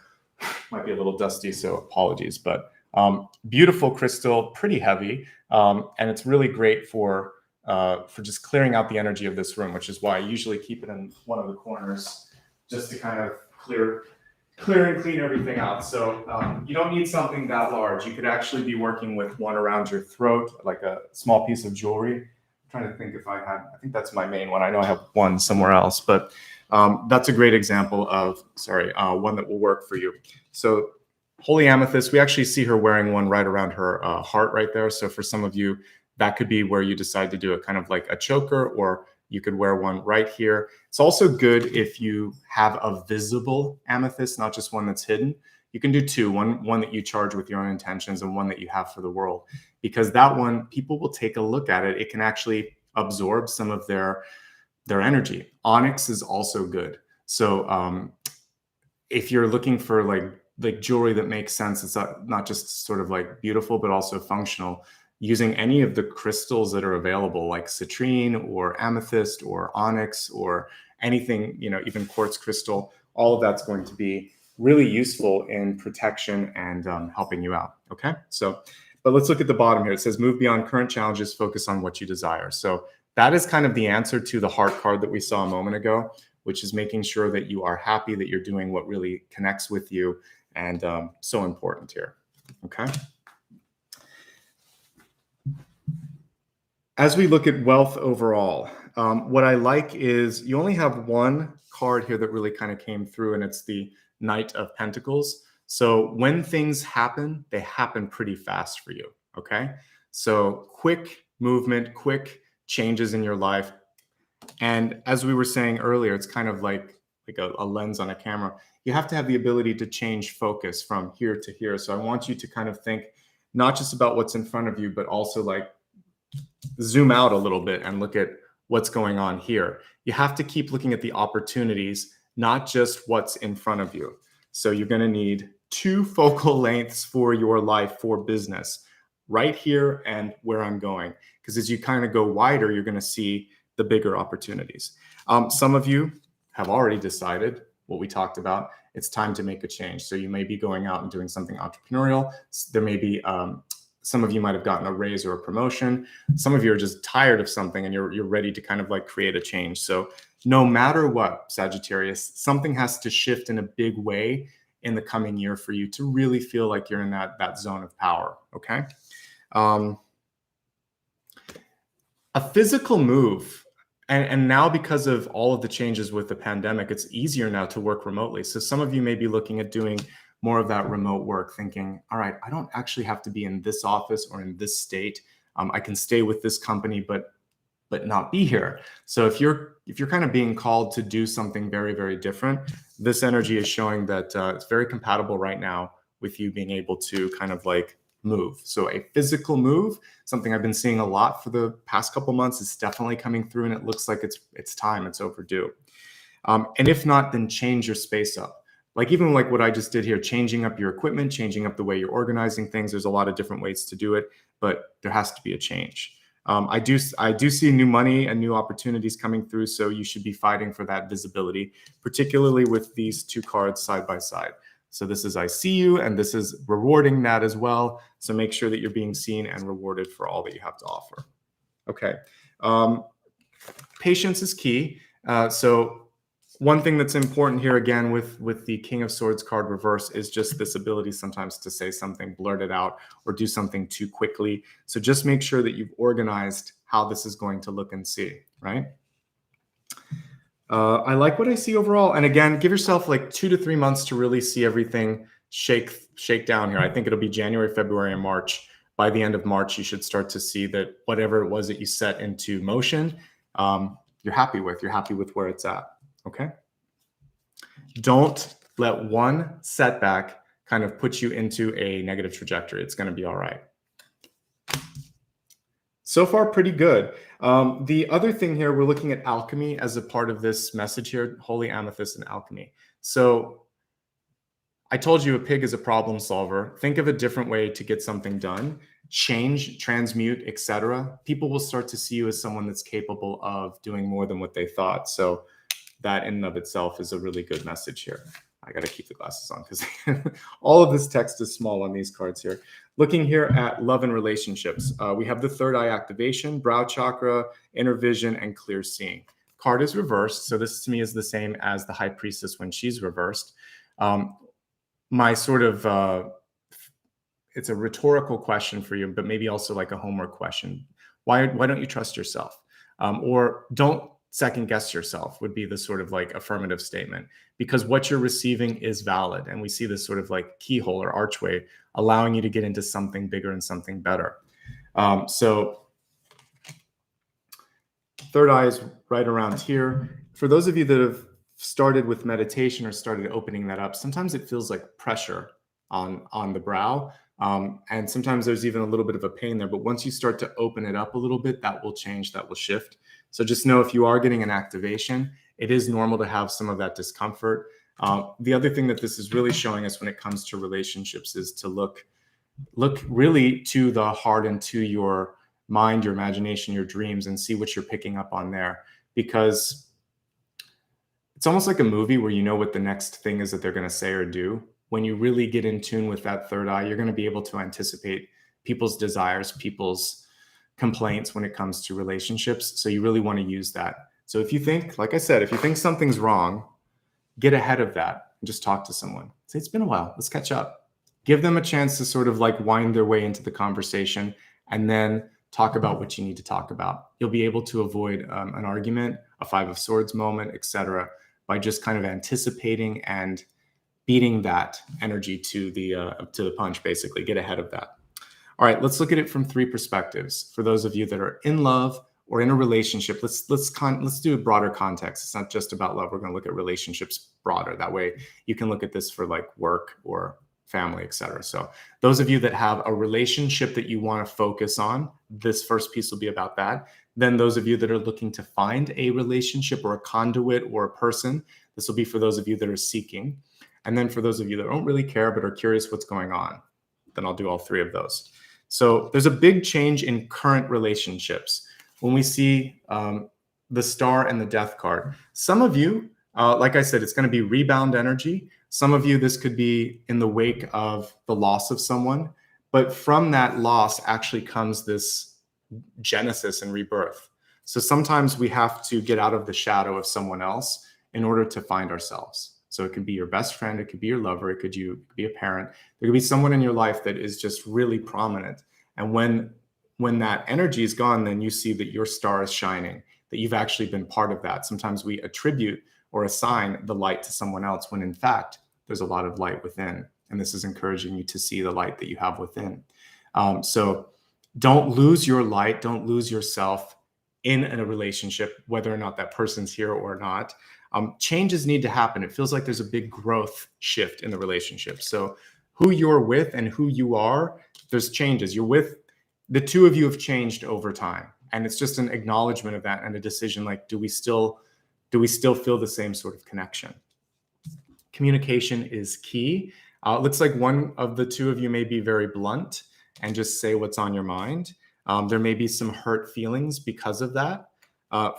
Might be a little dusty, so apologies, but Beautiful crystal, pretty heavy, and it's really great for just clearing out the energy of this room, which is why I usually keep it in one of the corners just to kind of clear and clean everything out. So you don't need something that large. You could actually be working with one around your throat, like a small piece of jewelry. I'm trying to think if I think that's my main one. I know I have one somewhere else, but that's a great example of, one that will work for you. So Holy Amethyst, we actually see her wearing one right around her heart right there. So for some of you, that could be where you decide to do it kind of like a choker, or you could wear one right here. It's also good if you have a visible amethyst, not just one that's hidden. You can do two, one that you charge with your own intentions and one that you have for the world, because that one, people will take a look at it. It can actually absorb some of their energy. Onyx is also good. So if you're looking for like jewelry that makes sense, it's not just sort of like beautiful, but also functional, using any of the crystals that are available, like citrine or amethyst or onyx or anything, even quartz crystal, all of that's going to be really useful in protection and helping you out. Okay, but let's look at the bottom here. It says, move beyond current challenges, focus on what you desire. So that is kind of the answer to the heart card that we saw a moment ago, which is making sure that you are happy, that you're doing what really connects with you, and so important here. Okay. As we look at wealth overall, what I like is you only have one card here that really kind of came through, and it's the Knight of Pentacles. So when things happen, they happen pretty fast for you, okay? So quick movement, quick changes in your life. And as we were saying earlier, it's kind of like a lens on a camera. You have to have the ability to change focus from here to here. So I want you to kind of think not just about what's in front of you, but also like zoom out a little bit and look at what's going on here. You have to keep looking at the opportunities, not just what's in front of you. So you're going to need 2 focal lengths for your life, for business, right here and where I'm going. Because as you kind of go wider, you're going to see the bigger opportunities. Some of you have already decided what we talked about. It's time to make a change. So you may be going out and doing something entrepreneurial. There may be some of you might have gotten a raise or a promotion. Some of you are just tired of something and you're ready to kind of like create a change. So no matter what, Sagittarius, something has to shift in a big way in the coming year for you to really feel like you're in that zone of power. Okay. A physical move. And now, because of all of the changes with the pandemic, it's easier now to work remotely. So some of you may be looking at doing more of that remote work, thinking, all right, I don't actually have to be in this office or in this state. I can stay with this company, but not be here. So if you're kind of being called to do something very, very different, this energy is showing that it's very compatible right now with you being able to kind of like move. So a physical move, something I've been seeing a lot for the past couple months, is definitely coming through, and it looks like it's time, it's overdue. And if not, then change your space up. Like even like what I just did here, changing up your equipment, changing up the way you're organizing things. There's a lot of different ways to do it, but there has to be a change. I do see new money and new opportunities coming through, so you should be fighting for that visibility, particularly with these 2 cards side by side. So this is I see you, and this is rewarding that as well. So make sure that you're being seen and rewarded for all that you have to offer. Okay. Patience is key. So one thing that's important here, again, with the King of Swords card reverse, is just this ability sometimes to say something, blurt it out, or do something too quickly. So just make sure that you've organized how this is going to look and see, right? I like what I see overall. And again, give yourself like 2 to 3 months to really see everything shake down here. I think it'll be January, February, and March. By the end of March, you should start to see that whatever it was that you set into motion, you're happy with. You're happy with where it's at. Okay. Don't let one setback kind of put you into a negative trajectory. It's going to be all right. So far, pretty good. The other thing here, we're looking at alchemy as a part of this message here, Holy Amethyst and alchemy. So I told you a pig is a problem solver. Think of a different way to get something done. Change, transmute, etc. People will start to see you as someone that's capable of doing more than what they thought. So that in and of itself is a really good message here. I got to keep the glasses on because all of this text is small on these cards here. Looking here at love and relationships, we have the third eye activation, brow chakra, inner vision, and clear seeing. Card is reversed, so this to me is the same as the high priestess when she's reversed. My sort of, it's a rhetorical question for you, but maybe also like a homework question. Why don't you trust yourself? Or don't second guess yourself would be the sort of like affirmative statement, because what you're receiving is valid. And we see this sort of like keyhole or archway allowing you to get into something bigger and something better. So third eye is right around here. For those of you that have started with meditation or started opening that up, sometimes it feels like pressure on the brow. And sometimes there's even a little bit of a pain there, but once you start to open it up a little bit, that will change, that will shift. So just know if you are getting an activation, it is normal to have some of that discomfort. The other thing that this is really showing us when it comes to relationships is to look really to the heart and to your mind, your imagination, your dreams, and see what you're picking up on there. Because it's almost like a movie where you know what the next thing is that they're going to say or do. When you really get in tune with that third eye, you're going to be able to anticipate people's desires, people's complaints when it comes to relationships. So you really want to use that. So if you think, like I said, if you think something's wrong, get ahead of that and just talk to someone. Say, it's been a while, let's catch up. Give them a chance to sort of like wind their way into the conversation and then talk about what you need to talk about. You'll be able to avoid an argument, a Five of Swords moment, etc., by just kind of anticipating and beating that energy to the punch, basically. Get ahead of that. All right, let's look at it from three perspectives. For those of you that are in love or in a relationship, let's do a broader context. It's not just about love. We're going to look at relationships broader. That way you can look at this for like work or family, etc. So those of you that have a relationship that you want to focus on, this first piece will be about that. Then those of you that are looking to find a relationship or a conduit or a person, this will be for those of you that are seeking. And then for those of you that don't really care but are curious what's going on, then I'll do all three of those. So there's a big change in current relationships. When we see the Star and the Death card, some of you, like I said, it's going to be rebound energy. Some of you, this could be in the wake of the loss of someone. But from that loss actually comes this genesis and rebirth. So sometimes we have to get out of the shadow of someone else in order to find ourselves. So it could be your best friend, it could be your lover, it could be a parent. There could be someone in your life that is just really prominent. And when that energy is gone, then you see that your star is shining, that you've actually been part of that. Sometimes we attribute or assign the light to someone else when in fact, there's a lot of light within. And this is encouraging you to see the light that you have within. So don't lose your light, don't lose yourself in a relationship, whether or not that person's here or not. Changes need to happen. It feels like there's a big growth shift in the relationship. So who you're with and who you are, there's changes. You're with, the two of you have changed over time. And it's just an acknowledgement of that and a decision like, do we still feel the same sort of connection? Communication is key. It looks like one of the two of you may be very blunt and just say what's on your mind. There may be some hurt feelings because of that.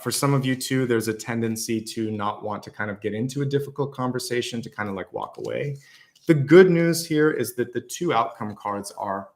For some of you too, there's a tendency to not want to kind of get into a difficult conversation, to kind of like walk away. The good news here is that the two outcome cards are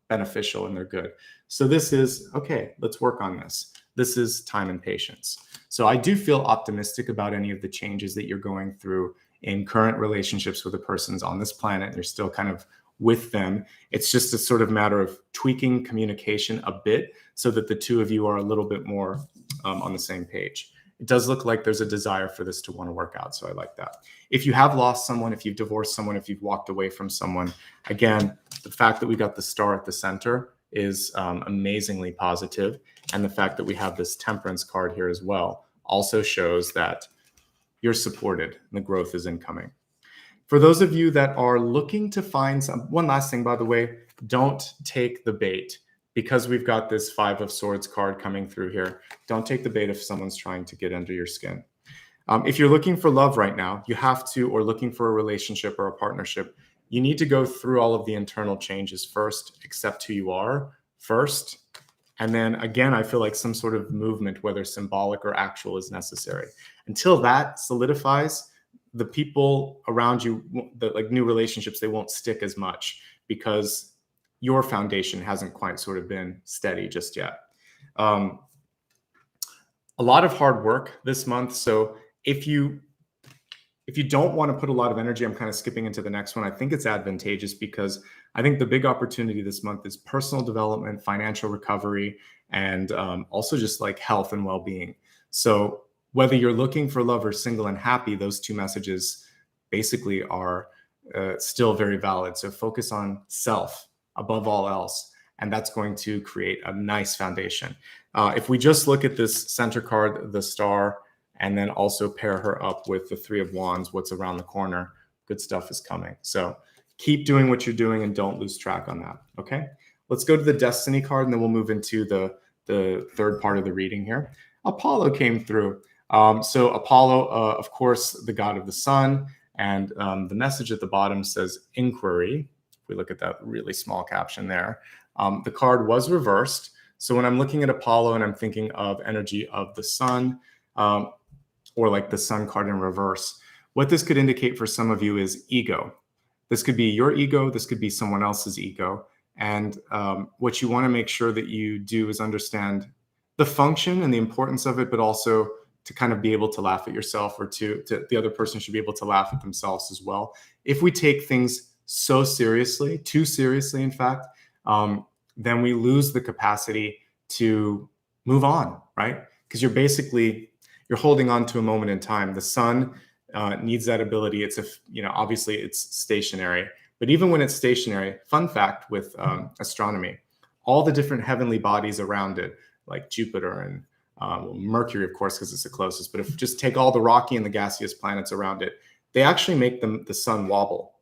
beneficial and they're good. So this is, okay, let's work on this. This is time and patience. So I do feel optimistic about any of the changes that you're going through in current relationships with the persons on this planet. You're still kind of with them. It's just a sort of matter of tweaking communication a bit so that the two of you are a little bit more on the same page. It does look like there's a desire for this to want to work out. So I like that. If you have lost someone, if you've divorced someone, if you've walked away from someone, again, the fact that we got the Star at the center is amazingly positive. And the fact that we have this Temperance card here as well also shows that you're supported and the growth is incoming. For those of you that are looking to find one last thing, by the way, don't take the bait. Because we've got this Five of Swords card coming through here, don't take the bait if someone's trying to get under your skin. If you're looking for love right now, you have to, or looking for a relationship or a partnership, you need to go through all of the internal changes first, accept who you are first. And then again, I feel like some sort of movement, whether symbolic or actual, is necessary. Until that solidifies, the people around you, the like new relationships, they won't stick as much because your foundation hasn't quite sort of been steady just yet. A lot of hard work this month. So if you don't want to put a lot of energy, I'm kind of skipping into the next one. I think it's advantageous because I think the big opportunity this month is personal development, financial recovery, and also just like health and well-being. So whether you're looking for love or single and happy, those two messages basically are still very valid. So focus on self above all else, and that's going to create a nice foundation. If we just look at this center card, the star, and then also pair her up with the 3 of Wands, what's around the corner, good stuff is coming. So keep doing what you're doing and don't lose track on that, okay? Let's go to the Destiny card, and then we'll move into the third part of the reading here. Apollo came through. So Apollo, of course, the god of the sun, and the message at the bottom says inquiry. If we look at that really small caption there, the card was reversed. So when I'm looking at Apollo and I'm thinking of energy of the sun, or like the sun card in reverse, what this could indicate for some of you is ego. This could be your ego. This could be someone else's ego. And what you want to make sure that you do is understand the function and the importance of it, but also to kind of be able to laugh at yourself, or to the other person should be able to laugh at themselves as well. If we take things so seriously, too seriously, in fact, then we lose the capacity to move on, right? Because you're holding on to a moment in time. The sun needs that ability. It's obviously it's stationary, but even when it's stationary, fun fact with astronomy, all the different heavenly bodies around it, like Jupiter and Mercury, of course, because it's the closest, but if you just take all the rocky and the gaseous planets around it, they actually make the sun wobble.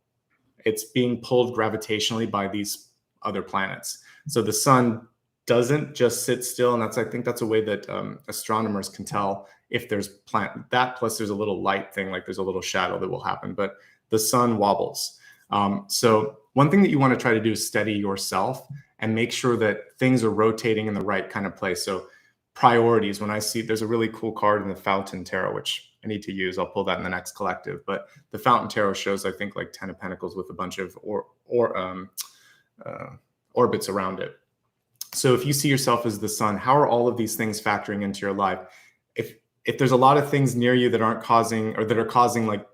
It's being pulled gravitationally by these other planets. So the sun doesn't just sit still. And I think that's a way that astronomers can tell if there's that, plus there's a little light thing, like there's a little shadow that will happen, but the sun wobbles. So one thing that you want to try to do is steady yourself and make sure that things are rotating in the right kind of place. So priorities, when I see, there's a really cool card in the Fountain Tarot, which I need to use. I'll pull that in the next collective. But the Fountain Tarot shows, I think, like 10 of Pentacles with a bunch of orbits around it. So if you see yourself as the sun, how are all of these things factoring into your life? If there's a lot of things near you that aren't causing, or that are causing like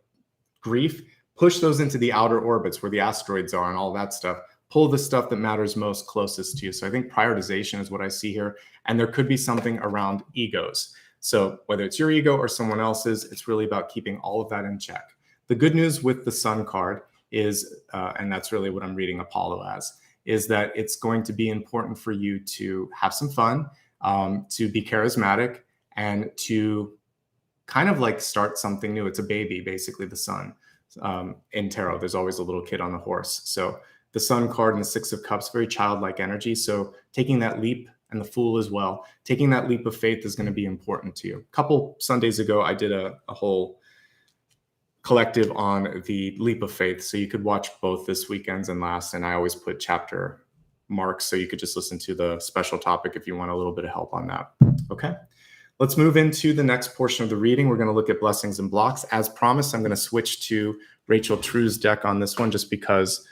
grief, push those into the outer orbits where the asteroids are and all that stuff. Pull the stuff that matters most closest to you. So I think prioritization is what I see here. And there could be something around egos. So whether it's your ego or someone else's, it's really about keeping all of that in check. The good news with the sun card is, and that's really what I'm reading Apollo as, is that it's going to be important for you to have some fun, to be charismatic, and to kind of like start something new. It's a baby, basically, the sun. In tarot, there's always a little kid on the horse. So the sun card and the 6 of Cups, very childlike energy. So taking that leap, and the Fool as well, taking that leap of faith is going to be important to you. A couple Sundays ago, I did a whole collective on the leap of faith. So you could watch both this weekend's and last, and I always put chapter marks so you could just listen to the special topic if you want a little bit of help on that. Okay. Let's move into the next portion of the reading. We're going to look at blessings and blocks. As promised, I'm going to switch to Rachel True's deck on this one, just because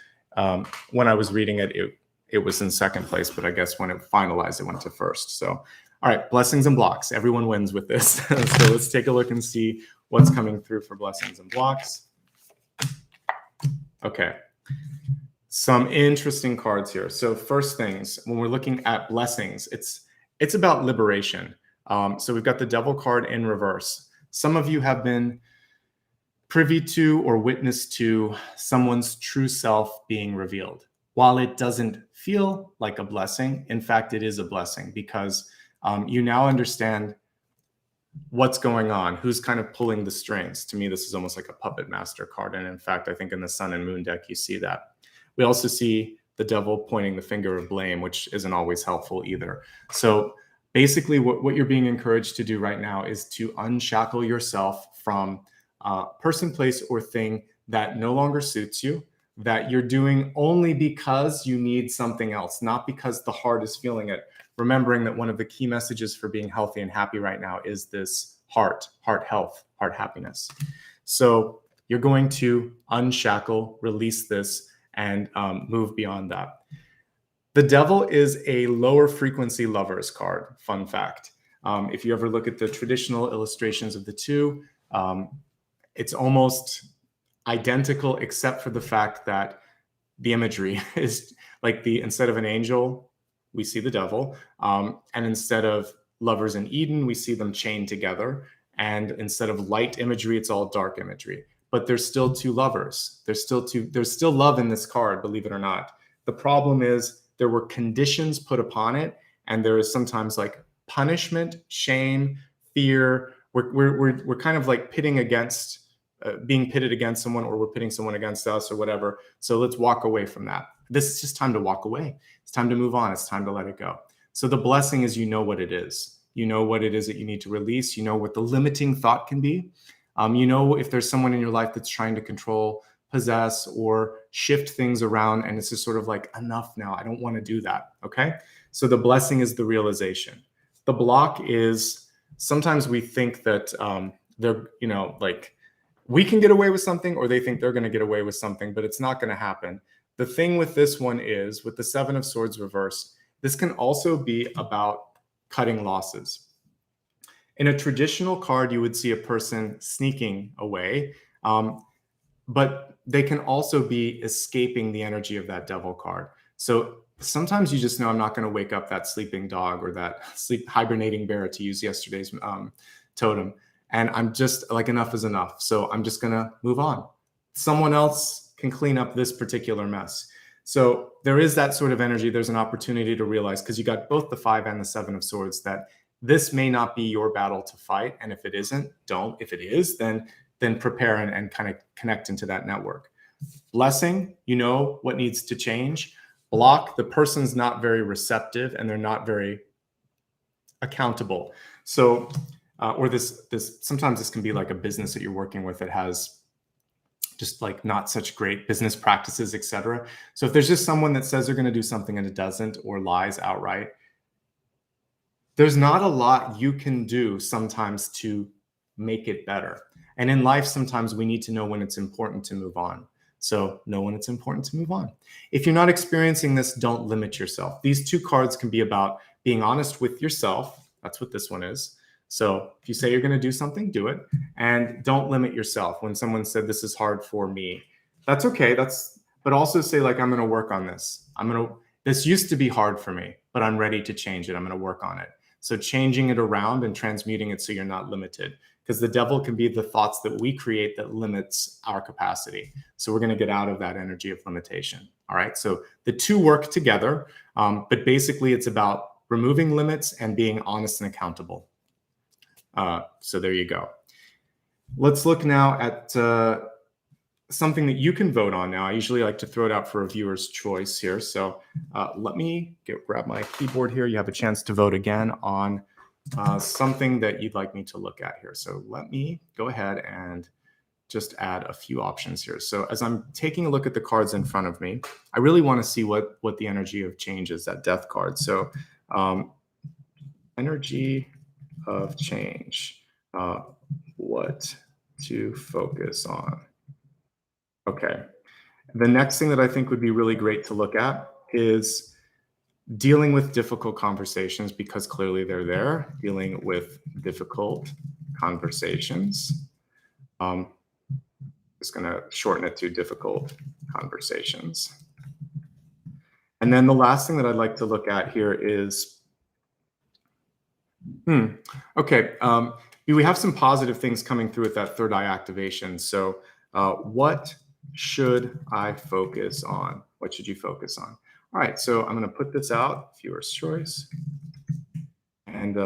when I was reading it, it was in second place, but I guess when it finalized, it went to first. So, all right, blessings and blocks. Everyone wins with this. So let's take a look and see what's coming through for blessings and blocks. Okay. Some interesting cards here. So first things, when we're looking at blessings, it's about liberation. So we've got the Devil card in reverse. Some of you have been privy to or witness to someone's true self being revealed. While it doesn't feel like a blessing, in fact, it is a blessing, because you now understand what's going on, who's kind of pulling the strings. To me, this is almost like a puppet master card. And in fact, I think in the Sun and Moon deck, you see that. We also see the Devil pointing the finger of blame, which isn't always helpful either. So basically, what you're being encouraged to do right now is to unshackle yourself from a person, place, or thing that no longer suits you, that you're doing only because you need something else, not because the heart is feeling it. Remembering that one of the key messages for being healthy and happy right now is this heart health, heart happiness. So you're going to unshackle, release this, and move beyond that. The Devil is a lower frequency lovers card, fun fact. If you ever look at the traditional illustrations of the two, it's almost identical except for the fact that the imagery is like instead of an angel, we see the devil. And instead of lovers in Eden, we see them chained together. And instead of light imagery, it's all dark imagery. But there's still two lovers. There's still love in this card, believe it or not. The problem is there were conditions put upon it, and there is sometimes like punishment, shame, fear. We're kind of like pitting against, being pitted against someone, or we're pitting someone against us or whatever. So let's walk away from that. This is just time to walk away. It's time to move on. It's time to let it go. So the blessing is, you know what it is. You know what it is that you need to release. You know what the limiting thought can be. You know if there's someone in your life that's trying to control, possess, or shift things around, and it's just sort of like, enough now. I don't want to do that. Okay. So the blessing is the realization. The block is, sometimes we think that they're, like we can get away with something, or they think they're going to get away with something, but it's not going to happen. The thing with this one is, with the Seven of Swords reversed, this can also be about cutting losses. In a traditional card, you would see a person sneaking away, but they can also be escaping the energy of that devil card. So sometimes you just know, I'm not going to wake up that sleeping dog or that hibernating bear, to use yesterday's totem. And I'm just like, enough is enough. So I'm just going to move on. Someone else can clean up this particular mess. So there is that sort of energy. There's an opportunity to realize, because you got both the 5 and the 7 of Swords, that this may not be your battle to fight. And if it isn't, don't. If it is, then prepare and kind of connect into that network. Blessing, you know what needs to change. Block, the person's not very receptive and they're not very accountable. So, or sometimes this can be like a business that you're working with that has just like not such great business practices, etc. So if there's just someone that says they're going to do something and it doesn't, or lies outright, there's not a lot you can do sometimes to make it better. And in life, sometimes we need to know when it's important to move on. So know when it's important to move on. If you're not experiencing this, don't limit yourself. These two cards can be about being honest with yourself. That's what this one is. So if you say you're going to do something, do it. And don't limit yourself. When someone said, this is hard for me, that's okay. But also say, like, I'm going to work on this. This used to be hard for me, but I'm ready to change it. I'm going to work on it. So changing it around and transmuting it so you're not limited, because the devil can be the thoughts that we create that limits our capacity. So we're going to get out of that energy of limitation. All right. So the two work together, but basically it's about removing limits and being honest and accountable. So there you go. Let's look now at something that you can vote on now. I usually like to throw it out for a viewer's choice here. So let me grab my keyboard here. You have a chance to vote again on something that you'd like me to look at here. So let me go ahead and just add a few options here. So as I'm taking a look at the cards in front of me, I really want to see what the energy of change is, that death card. So energy of change, what to focus on. Okay. The next thing that I think would be really great to look at is dealing with difficult conversations, because clearly they're there. Dealing with difficult conversations. Just going to shorten it to difficult conversations. And then the last thing that I'd like to look at here is, okay, we have some positive things coming through with that third eye activation. So what should I focus on? What should you focus on? All right, so I'm going to put this out, viewer's choice. And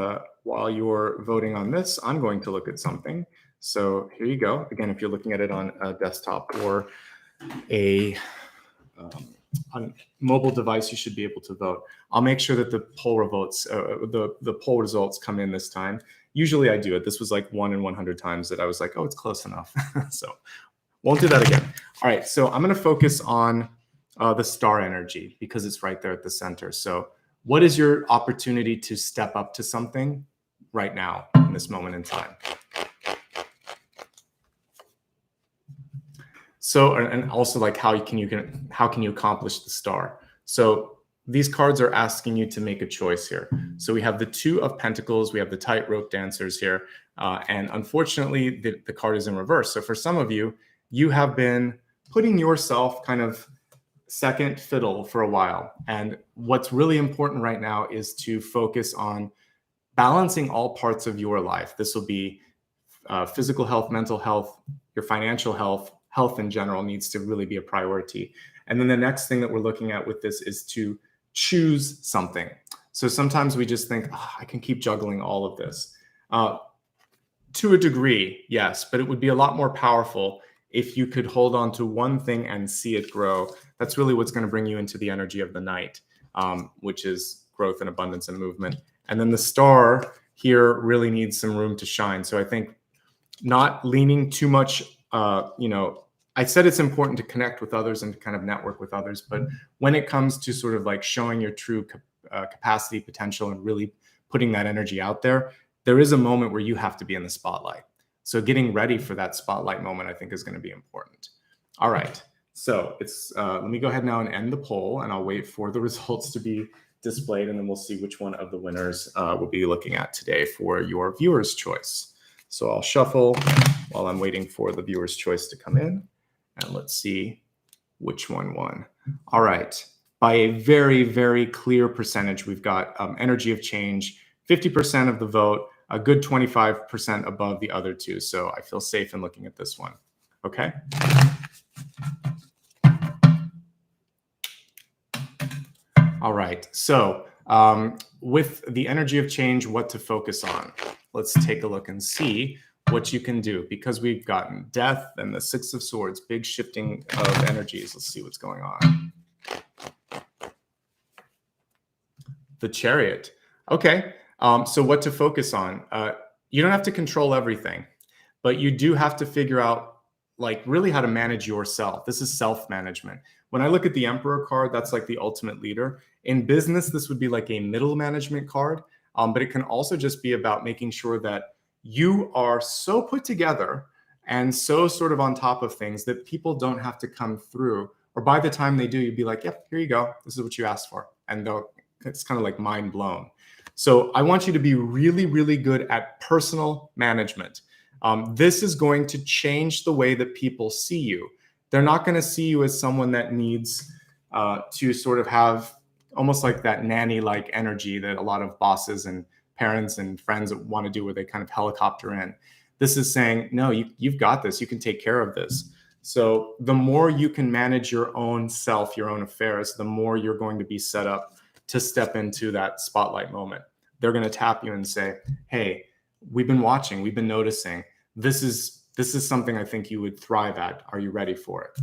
while you're voting on this, I'm going to look at something. So here you go. Again, if you're looking at it on a desktop or a on mobile device, you should be able to vote. I'll make sure that the poll results, the poll results come in this time. Usually I do it. This was like 1 in 100 times that I was like, oh, it's close enough. So won't do that again. All right, so I'm going to focus on the star energy, because it's right there at the center. So what is your opportunity to step up to something right now in this moment in time? So, and also like how can you accomplish the star? So these cards are asking you to make a choice here. So we have the Two of Pentacles, we have the Tightrope Dancers here, and unfortunately the card is in reverse. So for some of you, you have been putting yourself kind of second fiddle for a while. And what's really important right now is to focus on balancing all parts of your life. This will be physical health, mental health, your financial health, health in general needs to really be a priority. And then the next thing that we're looking at with this is to choose something. So sometimes we just think, oh, I can keep juggling all of this. To a degree, yes, but it would be a lot more powerful if you could hold on to one thing and see it grow. That's really what's going to bring you into the energy of the night, which is growth and abundance and movement. And then the star here really needs some room to shine. So I think not leaning too much, I said it's important to connect with others and to kind of network with others. But when it comes to sort of like showing your true capacity, potential, and really putting that energy out there, there is a moment where you have to be in the spotlight. So getting ready for that spotlight moment, I think, is going to be important. All right. So let me go ahead now and end the poll, and I'll wait for the results to be displayed, and then we'll see which one of the winners we'll be looking at today for your viewer's choice. So I'll shuffle while I'm waiting for the viewer's choice to come in, and let's see which one won. All right. By a very, very clear percentage, we've got energy of change, 50% of the vote, a good 25% above the other two. So I feel safe in looking at this one. Okay. All right. So with the energy of change, what to focus on? Let's take a look and see what you can do, because we've gotten death and the Six of Swords, big shifting of energies. Let's see what's going on. The Chariot. Okay. So what to focus on? You don't have to control everything, but you do have to figure out like really how to manage yourself. This is self-management. When I look at the Emperor card, that's like the ultimate leader. In business, this would be like a middle management card, but it can also just be about making sure that you are so put together and so sort of on top of things that people don't have to come through, or by the time they do, you'd be like, yep, here you go. This is what you asked for. And it's kind of like mind blown. So I want you to be really, really good at personal management. This is going to change the way that people see you. They're not going to see you as someone that needs to sort of have almost like that nanny-like energy that a lot of bosses and parents and friends want to do, where they kind of helicopter in. This is saying, no, you've got this. You can take care of this. So the more you can manage your own self, your own affairs, the more you're going to be set up to step into that spotlight moment. They're going to tap you and say, hey, we've been watching, we've been noticing. This is something I think you would thrive at. Are you ready for it?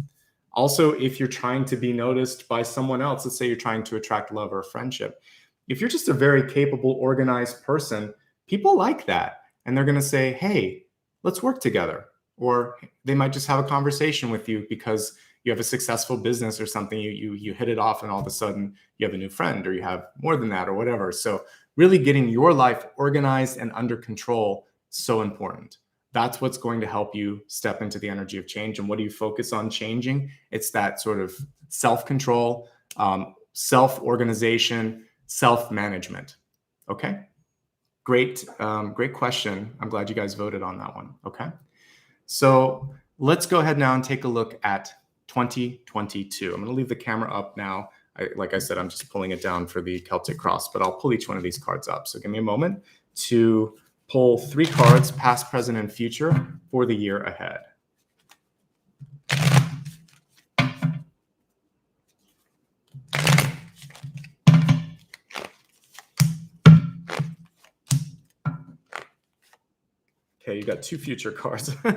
Also, if you're trying to be noticed by someone else, let's say you're trying to attract love or friendship, if you're just a very capable, organized person, people like that. And they're going to say, hey, let's work together. Or they might just have a conversation with you because you have a successful business or something. You hit it off, and all of a sudden you have a new friend, or you have more than that, or whatever. So really getting your life organized and under control, so important. That's what's going to help you step into the energy of change. And what do you focus on changing? It's that sort of self-control, self-organization, self-management. Okay, great question. I'm glad you guys voted on that one. Okay, so let's go ahead now and take a look at 2022. I'm going to leave the camera up now. Like I said, I'm just pulling it down for the Celtic Cross, but I'll pull each one of these cards up. So give me a moment to pull 3 cards, past, present, and future, for the year ahead. Okay, you got 2 future cards. All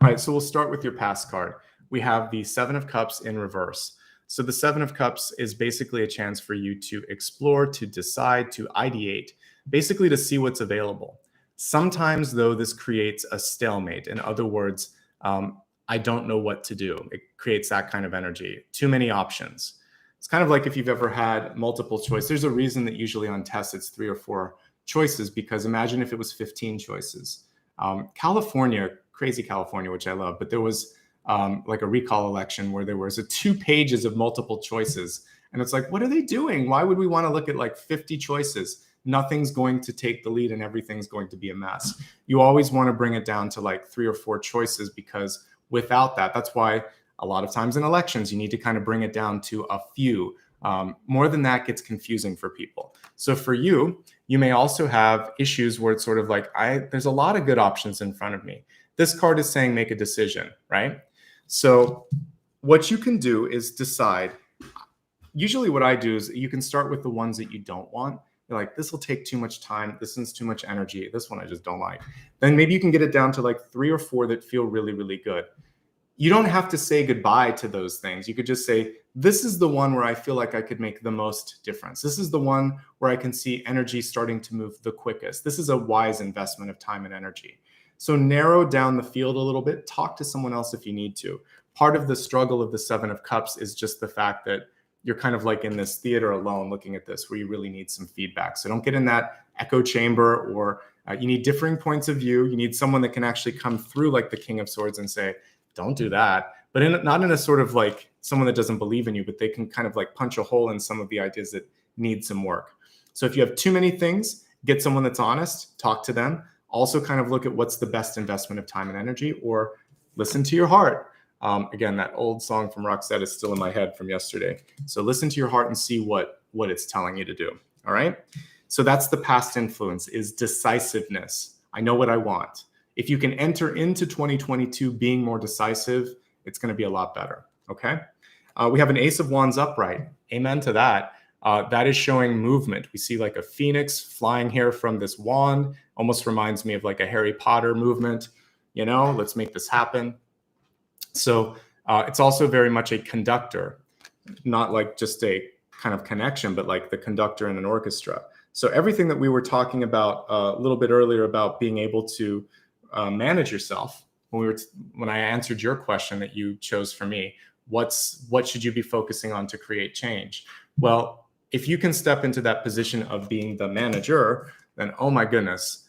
right, so we'll start with your past card. We have the Seven of Cups in reverse. So the Seven of Cups is basically a chance for you to explore, to decide, to ideate, basically to see what's available. Sometimes, though, this creates a stalemate. In other words, I don't know what to do. It creates that kind of energy. Too many options. It's kind of like if you've ever had multiple choice. There's a reason that usually on tests it's 3 or 4 choices, because imagine if it was 15 choices. California, crazy California, which I love, but there was like a recall election where there was 2 pages of multiple choices, And it's like, what are they doing? Why would we want to look at like 50 choices? Nothing's going to take the lead and everything's going to be a mess. You always want to bring it down to like 3 or 4 choices, because without that, that's why a lot of times in elections, you need to kind of bring it down to a few. More than that gets confusing for people. So for you, you may also have issues where it's sort of like, there's a lot of good options in front of me. This card is saying make a decision, right? So what you can do is decide. Usually what I do is you can start with the ones that you don't want. You're like, this will take too much time. This is too much energy. This one I just don't like. Then maybe you can get it down to like 3 or 4 that feel really, really good. You don't have to say goodbye to those things. You could just say, this is the one where I feel like I could make the most difference. This is the one where I can see energy starting to move the quickest. This is a wise investment of time and energy. So narrow down the field a little bit. Talk to someone else if you need to. Part of the struggle of the 7 of Cups is just the fact that you're kind of like in this theater alone looking at this, where you really need some feedback. So don't get in that echo chamber, or you need differing points of view. You need someone that can actually come through like the King of Swords and say, don't do that. But not in a sort of like someone that doesn't believe in you, but they can kind of like punch a hole in some of the ideas that need some work. So if you have too many things, get someone that's honest, talk to them. Also kind of look at what's the best investment of time and energy, or listen to your heart. Again, that old song from Roxette is still in my head from yesterday. So listen to your heart and see what it's telling you to do. All right. So that's the past influence, is decisiveness. I know what I want. If you can enter into 2022 being more decisive, it's going to be a lot better. Okay. We have an Ace of Wands upright. Amen to that. That is showing movement. We see like a phoenix flying here from this wand. Almost reminds me of like a Harry Potter movement. You know, let's make this happen. So it's also very much a conductor, not like just a kind of connection, but like the conductor in an orchestra. So everything that we were talking about a little bit earlier about being able to manage yourself, when I answered your question that you chose for me, what should you be focusing on to create change? Well, if you can step into that position of being the manager, then oh my goodness,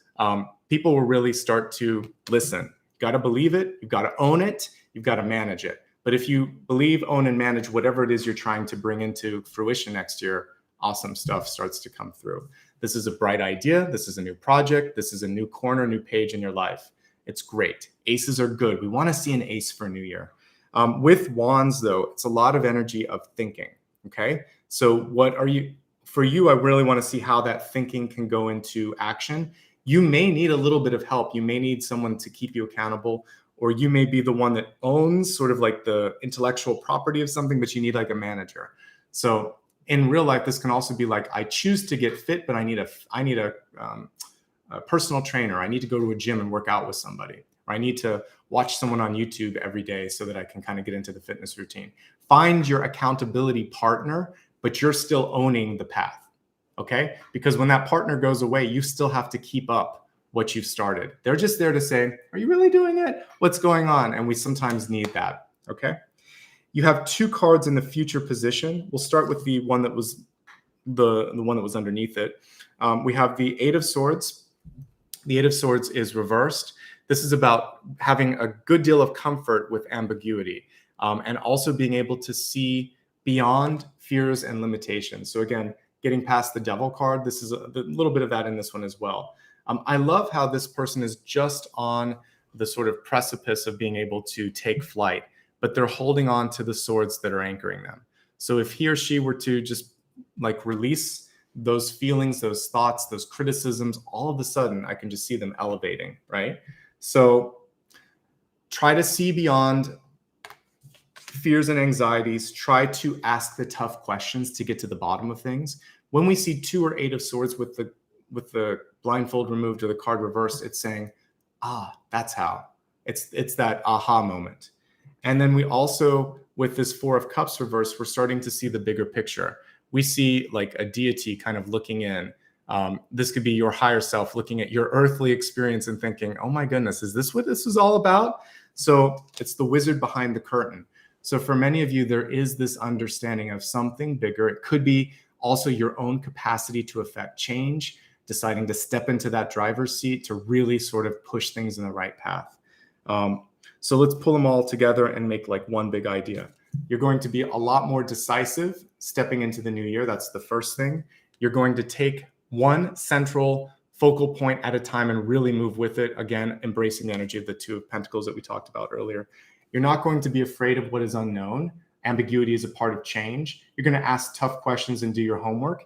people will really start to listen. You've got to believe it. You've got to own it. You've got to manage it. But if you believe, own, and manage whatever it is you're trying to bring into fruition next year, awesome stuff starts to come through. This is a bright idea. This is a new project. This is a new corner, new page in your life. It's great. Aces are good. We want to see an ace for a new year. With wands, though, it's a lot of energy of thinking. Okay. So for you, I really want to see how that thinking can go into action. You may need a little bit of help. You may need someone to keep you accountable, or you may be the one that owns sort of like the intellectual property of something, but you need like a manager. So in real life, this can also be like, I choose to get fit, but I need a personal trainer. I need to go to a gym and work out with somebody. Or I need to watch someone on YouTube every day so that I can kind of get into the fitness routine. Find your accountability partner, but you're still owning the path. Okay? Because when that partner goes away, you still have to keep up what you've started. They're just there to say, are you really doing it? What's going on? And we sometimes need that. Okay? You have 2 cards in the future position. We'll start with the one that was the one that was underneath it. We have the 8 of Swords. The 8 of Swords is reversed. This is about having a good deal of comfort with ambiguity, and also being able to see beyond fears and limitations. So again, getting past the Devil card, this is a little bit of that in this one as well. I love how this person is just on the sort of precipice of being able to take flight, but they're holding on to the swords that are anchoring them. So if he or she were to just like release those feelings, those thoughts, those criticisms, all of a sudden I can just see them elevating, right? So try to see beyond fears and anxieties. Try to ask the tough questions to get to the bottom of things. When we see 2 or 8 of Swords with the blindfold removed or the card reversed, it's saying, that's how. It's that aha moment. And then we also, with this 4 of Cups reversed, we're starting to see the bigger picture. We see like a deity kind of looking in. This could be your higher self looking at your earthly experience and thinking, oh my goodness, is this what this is all about? So it's the wizard behind the curtain. So for many of you, there is this understanding of something bigger. It could be also your own capacity to affect change, deciding to step into that driver's seat to really sort of push things in the right path. So let's pull them all together and make like one big idea. You're going to be a lot more decisive, stepping into the new year. That's the first thing. You're going to take one central focal point at a time and really move with it. Again, embracing the energy of the Two of Pentacles that we talked about earlier. You're not going to be afraid of what is unknown. Ambiguity is a part of change. You're going to ask tough questions and do your homework.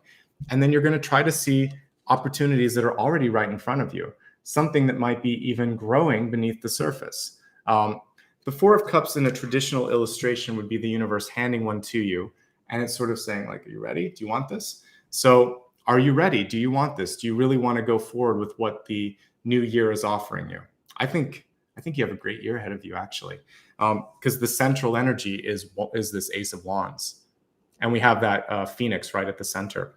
And then you're going to try to see opportunities that are already right in front of you, something that might be even growing beneath the surface. The Four of Cups in a traditional illustration would be the universe handing one to you. And it's sort of saying, like, are you ready? Do you want this? So are you ready? Do you want this? Do you really want to go forward with what the new year is offering you? I think you have a great year ahead of you, actually, because the central energy is this Ace of Wands. And we have that Phoenix right at the center.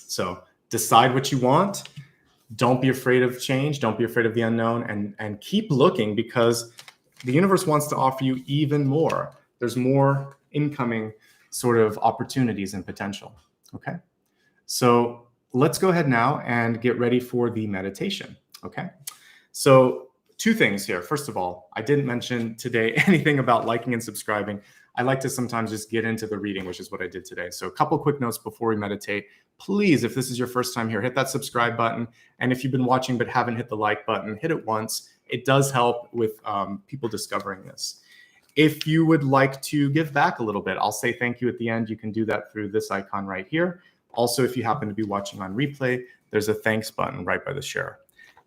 So decide what you want. Don't be afraid of change. Don't be afraid of the unknown, and keep looking, because the universe wants to offer you even more. There's more incoming sort of opportunities and potential. Okay. So let's go ahead now and get ready for the meditation. Okay. So two things here. First of all, I didn't mention today anything about liking and subscribing. I like to sometimes just get into the reading, which is what I did today. So a couple quick notes before we meditate. Please, if this is your first time here, hit that subscribe button. And if you've been watching but haven't hit the like button, hit it once. It does help with people discovering this. If you would like to give back a little bit, I'll say thank you at the end. You can do that through this icon right here. Also, if you happen to be watching on replay, there's a thanks button right by the share.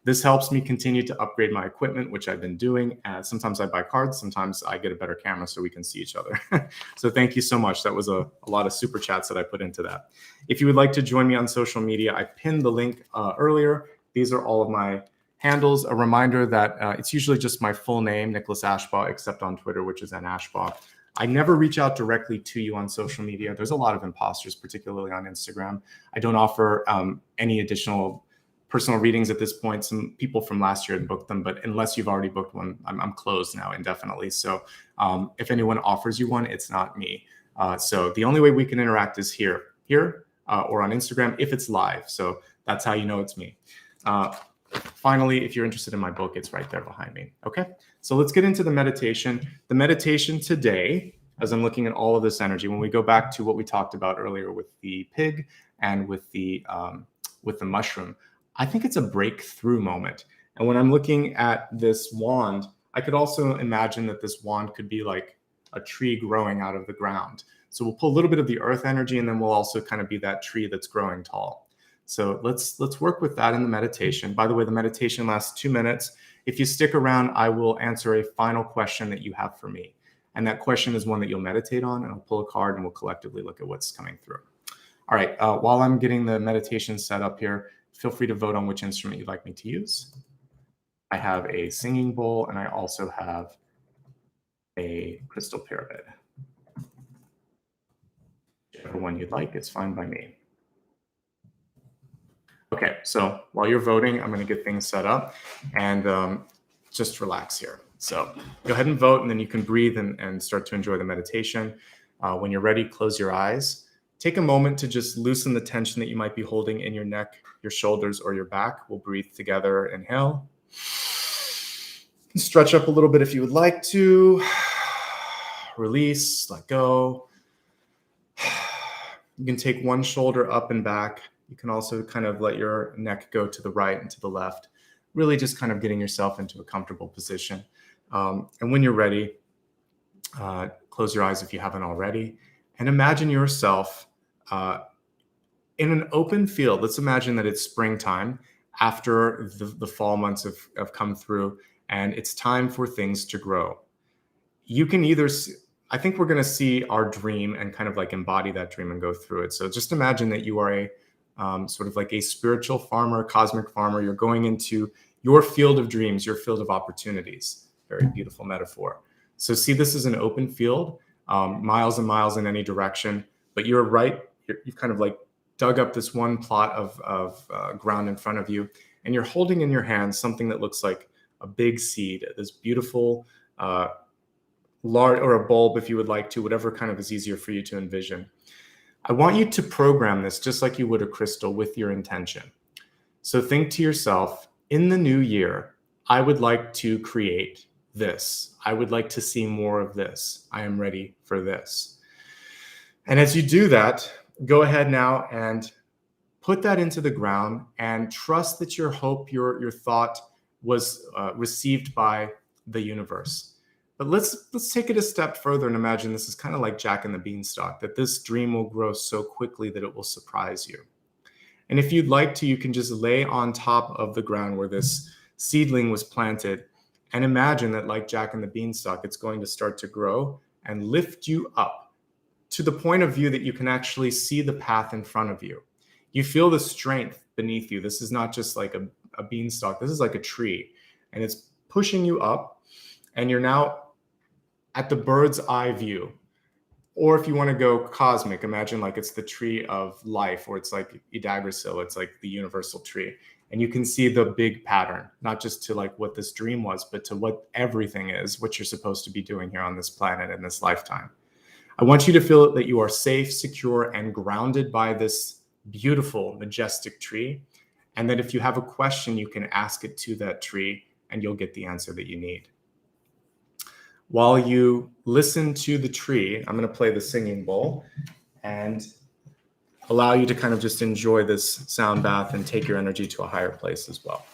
This helps me continue to upgrade my equipment, which I've been doing. Sometimes I buy cards. Sometimes I get a better camera so we can see each other. So thank you so much. That was a lot of super chats that I put into that. If you would like to join me on social media, I pinned the link earlier. These are all of my handles. A reminder that it's usually just my full name, Nicholas Ashbaugh, except on Twitter, which is @Ashbaugh. I never reach out directly to you on social media. There's a lot of imposters, particularly on Instagram. I don't offer any additional personal readings at this point. Some people from last year had booked them, but unless you've already booked one, I'm closed now indefinitely. So if anyone offers you one, it's not me. So the only way we can interact is here or on Instagram if it's live. So that's how you know it's me. Finally, if you're interested in my book, it's right there behind me. Okay, so let's get into the meditation. The meditation today, as I'm looking at all of this energy, when we go back to what we talked about earlier with the pig and with the mushroom, I think it's a breakthrough moment. And when I'm looking at this wand, I could also imagine that this wand could be like a tree growing out of the ground. So we'll pull a little bit of the earth energy, and then we'll also kind of be that tree that's growing tall. So let's work with that in the meditation. By the way, the meditation lasts 2 minutes. If you stick around, I will answer a final question that you have for me. And that question is one that you'll meditate on, and I'll pull a card and we'll collectively look at what's coming through. All right, while I'm getting the meditation set up here, feel free to vote on which instrument you'd like me to use. I have a singing bowl, and I also have a crystal pyramid. Whichever one you'd like, it's fine by me. Okay, so while you're voting, I'm going to get things set up, and just relax here. So go ahead and vote, and then you can breathe and start to enjoy the meditation. When you're ready, close your eyes. Take a moment to just loosen the tension that you might be holding in your neck, your shoulders, or your back. We'll breathe together. Inhale. Stretch up a little bit if you would like to. Release, let go. You can take one shoulder up and back. You can also kind of let your neck go to the right and to the left, really just kind of getting yourself into a comfortable position. And when you're ready, close your eyes if you haven't already, and imagine yourself in an open field. Let's imagine that it's springtime after the fall months have come through, and it's time for things to grow. You can either I think we're going to see our dream and kind of like embody that dream and go through it. So just imagine that you are a sort of like a spiritual farmer, a cosmic farmer. You're going into your field of dreams, your field of opportunities. Very beautiful metaphor. So see this as an open field, miles and miles in any direction, but you're right. You've kind of like dug up this one plot of ground in front of you, and you're holding in your hand something that looks like a big seed, this beautiful large, or a bulb if you would like to, whatever kind of is easier for you to envision. I want you to program this just like you would a crystal with your intention. So think to yourself, in the new year, I would like to create this. I would like to see more of this. I am ready for this. And as you do that, go ahead now and put that into the ground and trust that your hope, your thought was received by the universe. But let's take it a step further and imagine this is kind of like Jack and the Beanstalk, that this dream will grow so quickly that it will surprise you. And if you'd like to, you can just lay on top of the ground where this seedling was planted and imagine that, like Jack and the Beanstalk, it's going to start to grow and lift you up to the point of view that you can actually see the path in front of you. You feel the strength beneath you. This is not just like a beanstalk. This is like a tree, and it's pushing you up, and you're now at the bird's eye view. Or if you want to go cosmic, imagine like it's the tree of life, or it's like Yggdrasil, it's like the universal tree. And you can see the big pattern, not just to like what this dream was, but to what everything is, what you're supposed to be doing here on this planet in this lifetime. I want you to feel that you are safe, secure, and grounded by this beautiful, majestic tree. And that if you have a question, you can ask it to that tree and you'll get the answer that you need. While you listen to the tree, I'm going to play the singing bowl and allow you to kind of just enjoy this sound bath and take your energy to a higher place as well.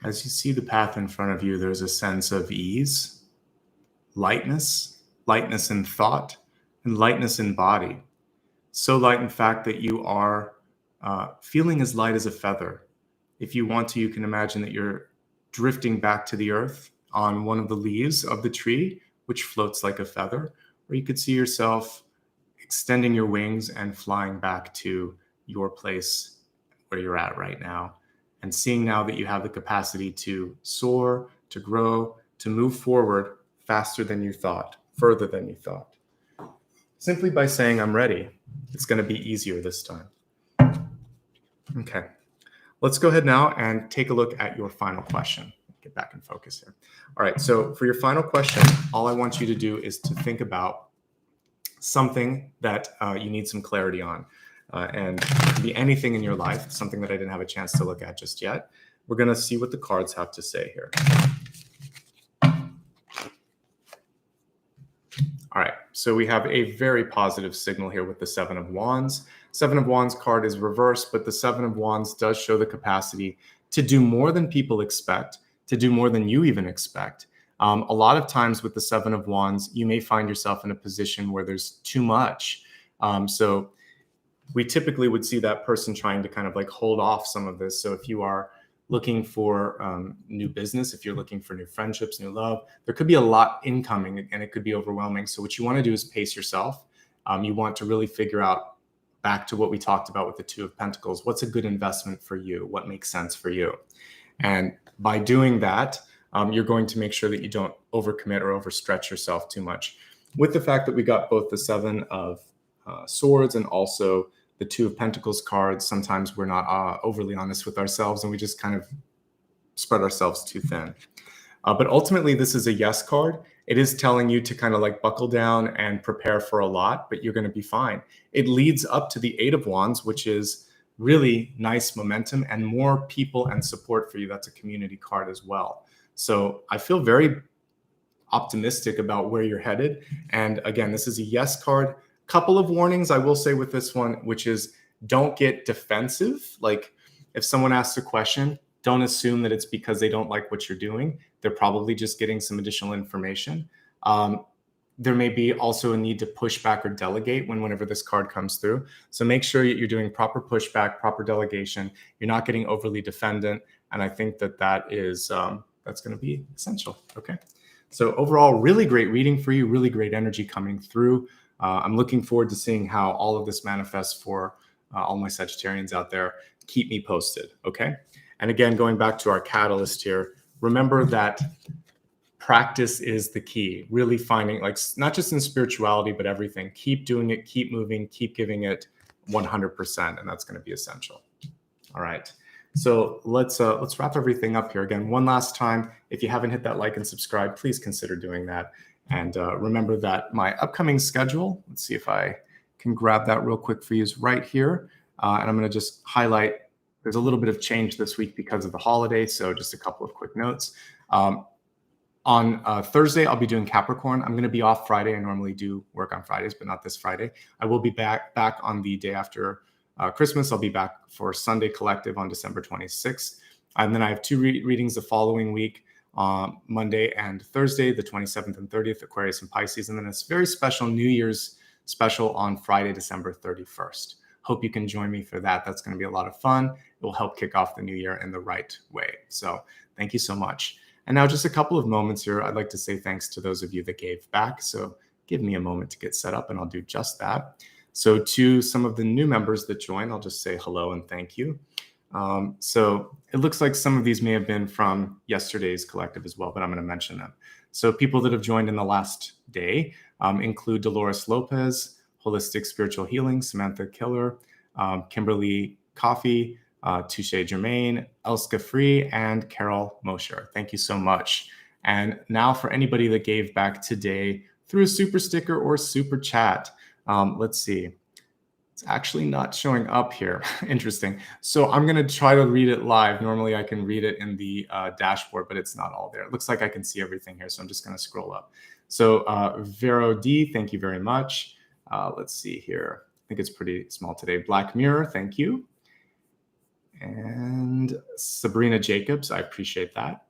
As you see the path in front of you, there's a sense of ease, lightness in thought, and lightness in body. So light, in fact, that you are feeling as light as a feather. If you want to, you can imagine that you're drifting back to the earth on one of the leaves of the tree, which floats like a feather, or you could see yourself extending your wings and flying back to your place where you're at right now. And seeing now that you have the capacity to soar, to grow, to move forward faster than you thought, further than you thought. Simply by saying, I'm ready, it's going to be easier this time. Okay, let's go ahead now and take a look at your final question. Get back in focus here. All right, so for your final question, all I want you to do is to think about something that you need some clarity on. And it can be anything in your life, something that I didn't have a chance to look at just yet. We're going to see what the cards have to say here. All right, so we have a very positive signal here with the Seven of Wands. Seven of Wands card is reversed, but the Seven of Wands does show the capacity to do more than people expect, to do more than you even expect. A lot of times with the Seven of Wands, you may find yourself in a position where there's too much. So we typically would see that person trying to kind of like hold off some of this. So if you are looking for new business, if you're looking for new friendships, new love, there could be a lot incoming and it could be overwhelming. So what you want to do is pace yourself. You want to really figure out, back to what we talked about with the Two of Pentacles, what's a good investment for you? What makes sense for you? And by doing that, you're going to make sure that you don't overcommit or overstretch yourself too much. With the fact that we got both the Seven of Swords and also the Two of Pentacles cards, sometimes we're not overly honest with ourselves and we just kind of spread ourselves too thin. But ultimately, this is a yes card. It is telling you to kind of like buckle down and prepare for a lot, but you're going to be fine. It leads up to the Eight of Wands, which is really nice momentum and more people and support for you. That's a community card as well. So I feel very optimistic about where you're headed. And again, this is a yes card. Couple of warnings I will say with this one, which is don't get defensive. Like if someone asks a question, don't assume that it's because they don't like what you're doing. They're probably just getting some additional information. There may be also a need to push back or delegate whenever this card comes through. So make sure that you're doing proper pushback, proper delegation. You're not getting overly defendant. And I think that is that's going to be essential. Okay. So overall, really great reading for you, really great energy coming through. I'm looking forward to seeing how all of this manifests for all my Sagittarians out there. Keep me posted. Okay. And again, going back to our catalyst here, remember that practice is the key. Really finding, like, not just in spirituality, but everything. Keep doing it, keep moving, keep giving it 100%, and that's going to be essential. All right. So let's wrap everything up here. Again, one last time, if you haven't hit that like and subscribe, please consider doing that. And remember that my upcoming schedule, let's see if I can grab that real quick for you, is right here. And I'm going to just highlight, there's a little bit of change this week because of the holiday. So just a couple of quick notes. On Thursday, I'll be doing Capricorn. I'm going to be off Friday. I normally do work on Fridays, but not this Friday. I will be back on the day after Christmas. I'll be back for Sunday Collective on December 26th. And then I have two readings the following week, Monday and Thursday, the 27th and 30th, Aquarius and Pisces. And then it's very special New Year's special on Friday, December 31st. Hope you can join me for that. That's going to be a lot of fun. It will help kick off the new year in the right way. So thank you so much. And now just a couple of moments here. I'd like to say thanks to those of you that gave back. So give me a moment to get set up and I'll do just that. So to some of the new members that joined, I'll just say hello and thank you. So it looks like some of these may have been from yesterday's collective as well, but I'm going to mention them. So people that have joined in the last day include Dolores Lopez, Holistic Spiritual Healing, Samantha Killer, Kimberly Coffee, Touche Germain, Elska Free, and Carol Mosher. Thank you so much. And now for anybody that gave back today through a super sticker or super chat, let's see. It's actually not showing up here. Interesting. So I'm going to try to read it live. Normally I can read it in the dashboard, but it's not all there. It looks like I can see everything here. So I'm just going to scroll up. So Vero D, thank you very much. Let's see here. I think it's pretty small today. Black Mirror, thank you. And Sabrina Jacobs, I appreciate that.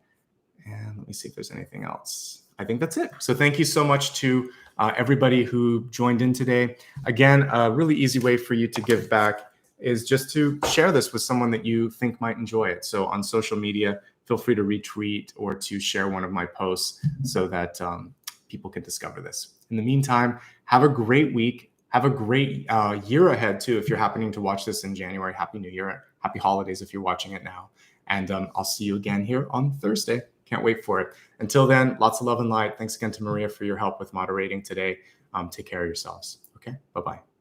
And let me see if there's anything else. I think that's it. So thank you so much to everybody who joined in today. Again, a really easy way for you to give back is just to share this with someone that you think might enjoy it. So on social media, feel free to retweet or to share one of my posts so that people can discover this. In the meantime, have a great week. Have a great year ahead, too. If you're happening to watch this in January, Happy New Year. Happy holidays if you're watching it now. And I'll see you again here on Thursday. Can't wait for it. Until then, lots of love and light. Thanks again to Maria for your help with moderating today. Take care of yourselves. Okay, bye-bye.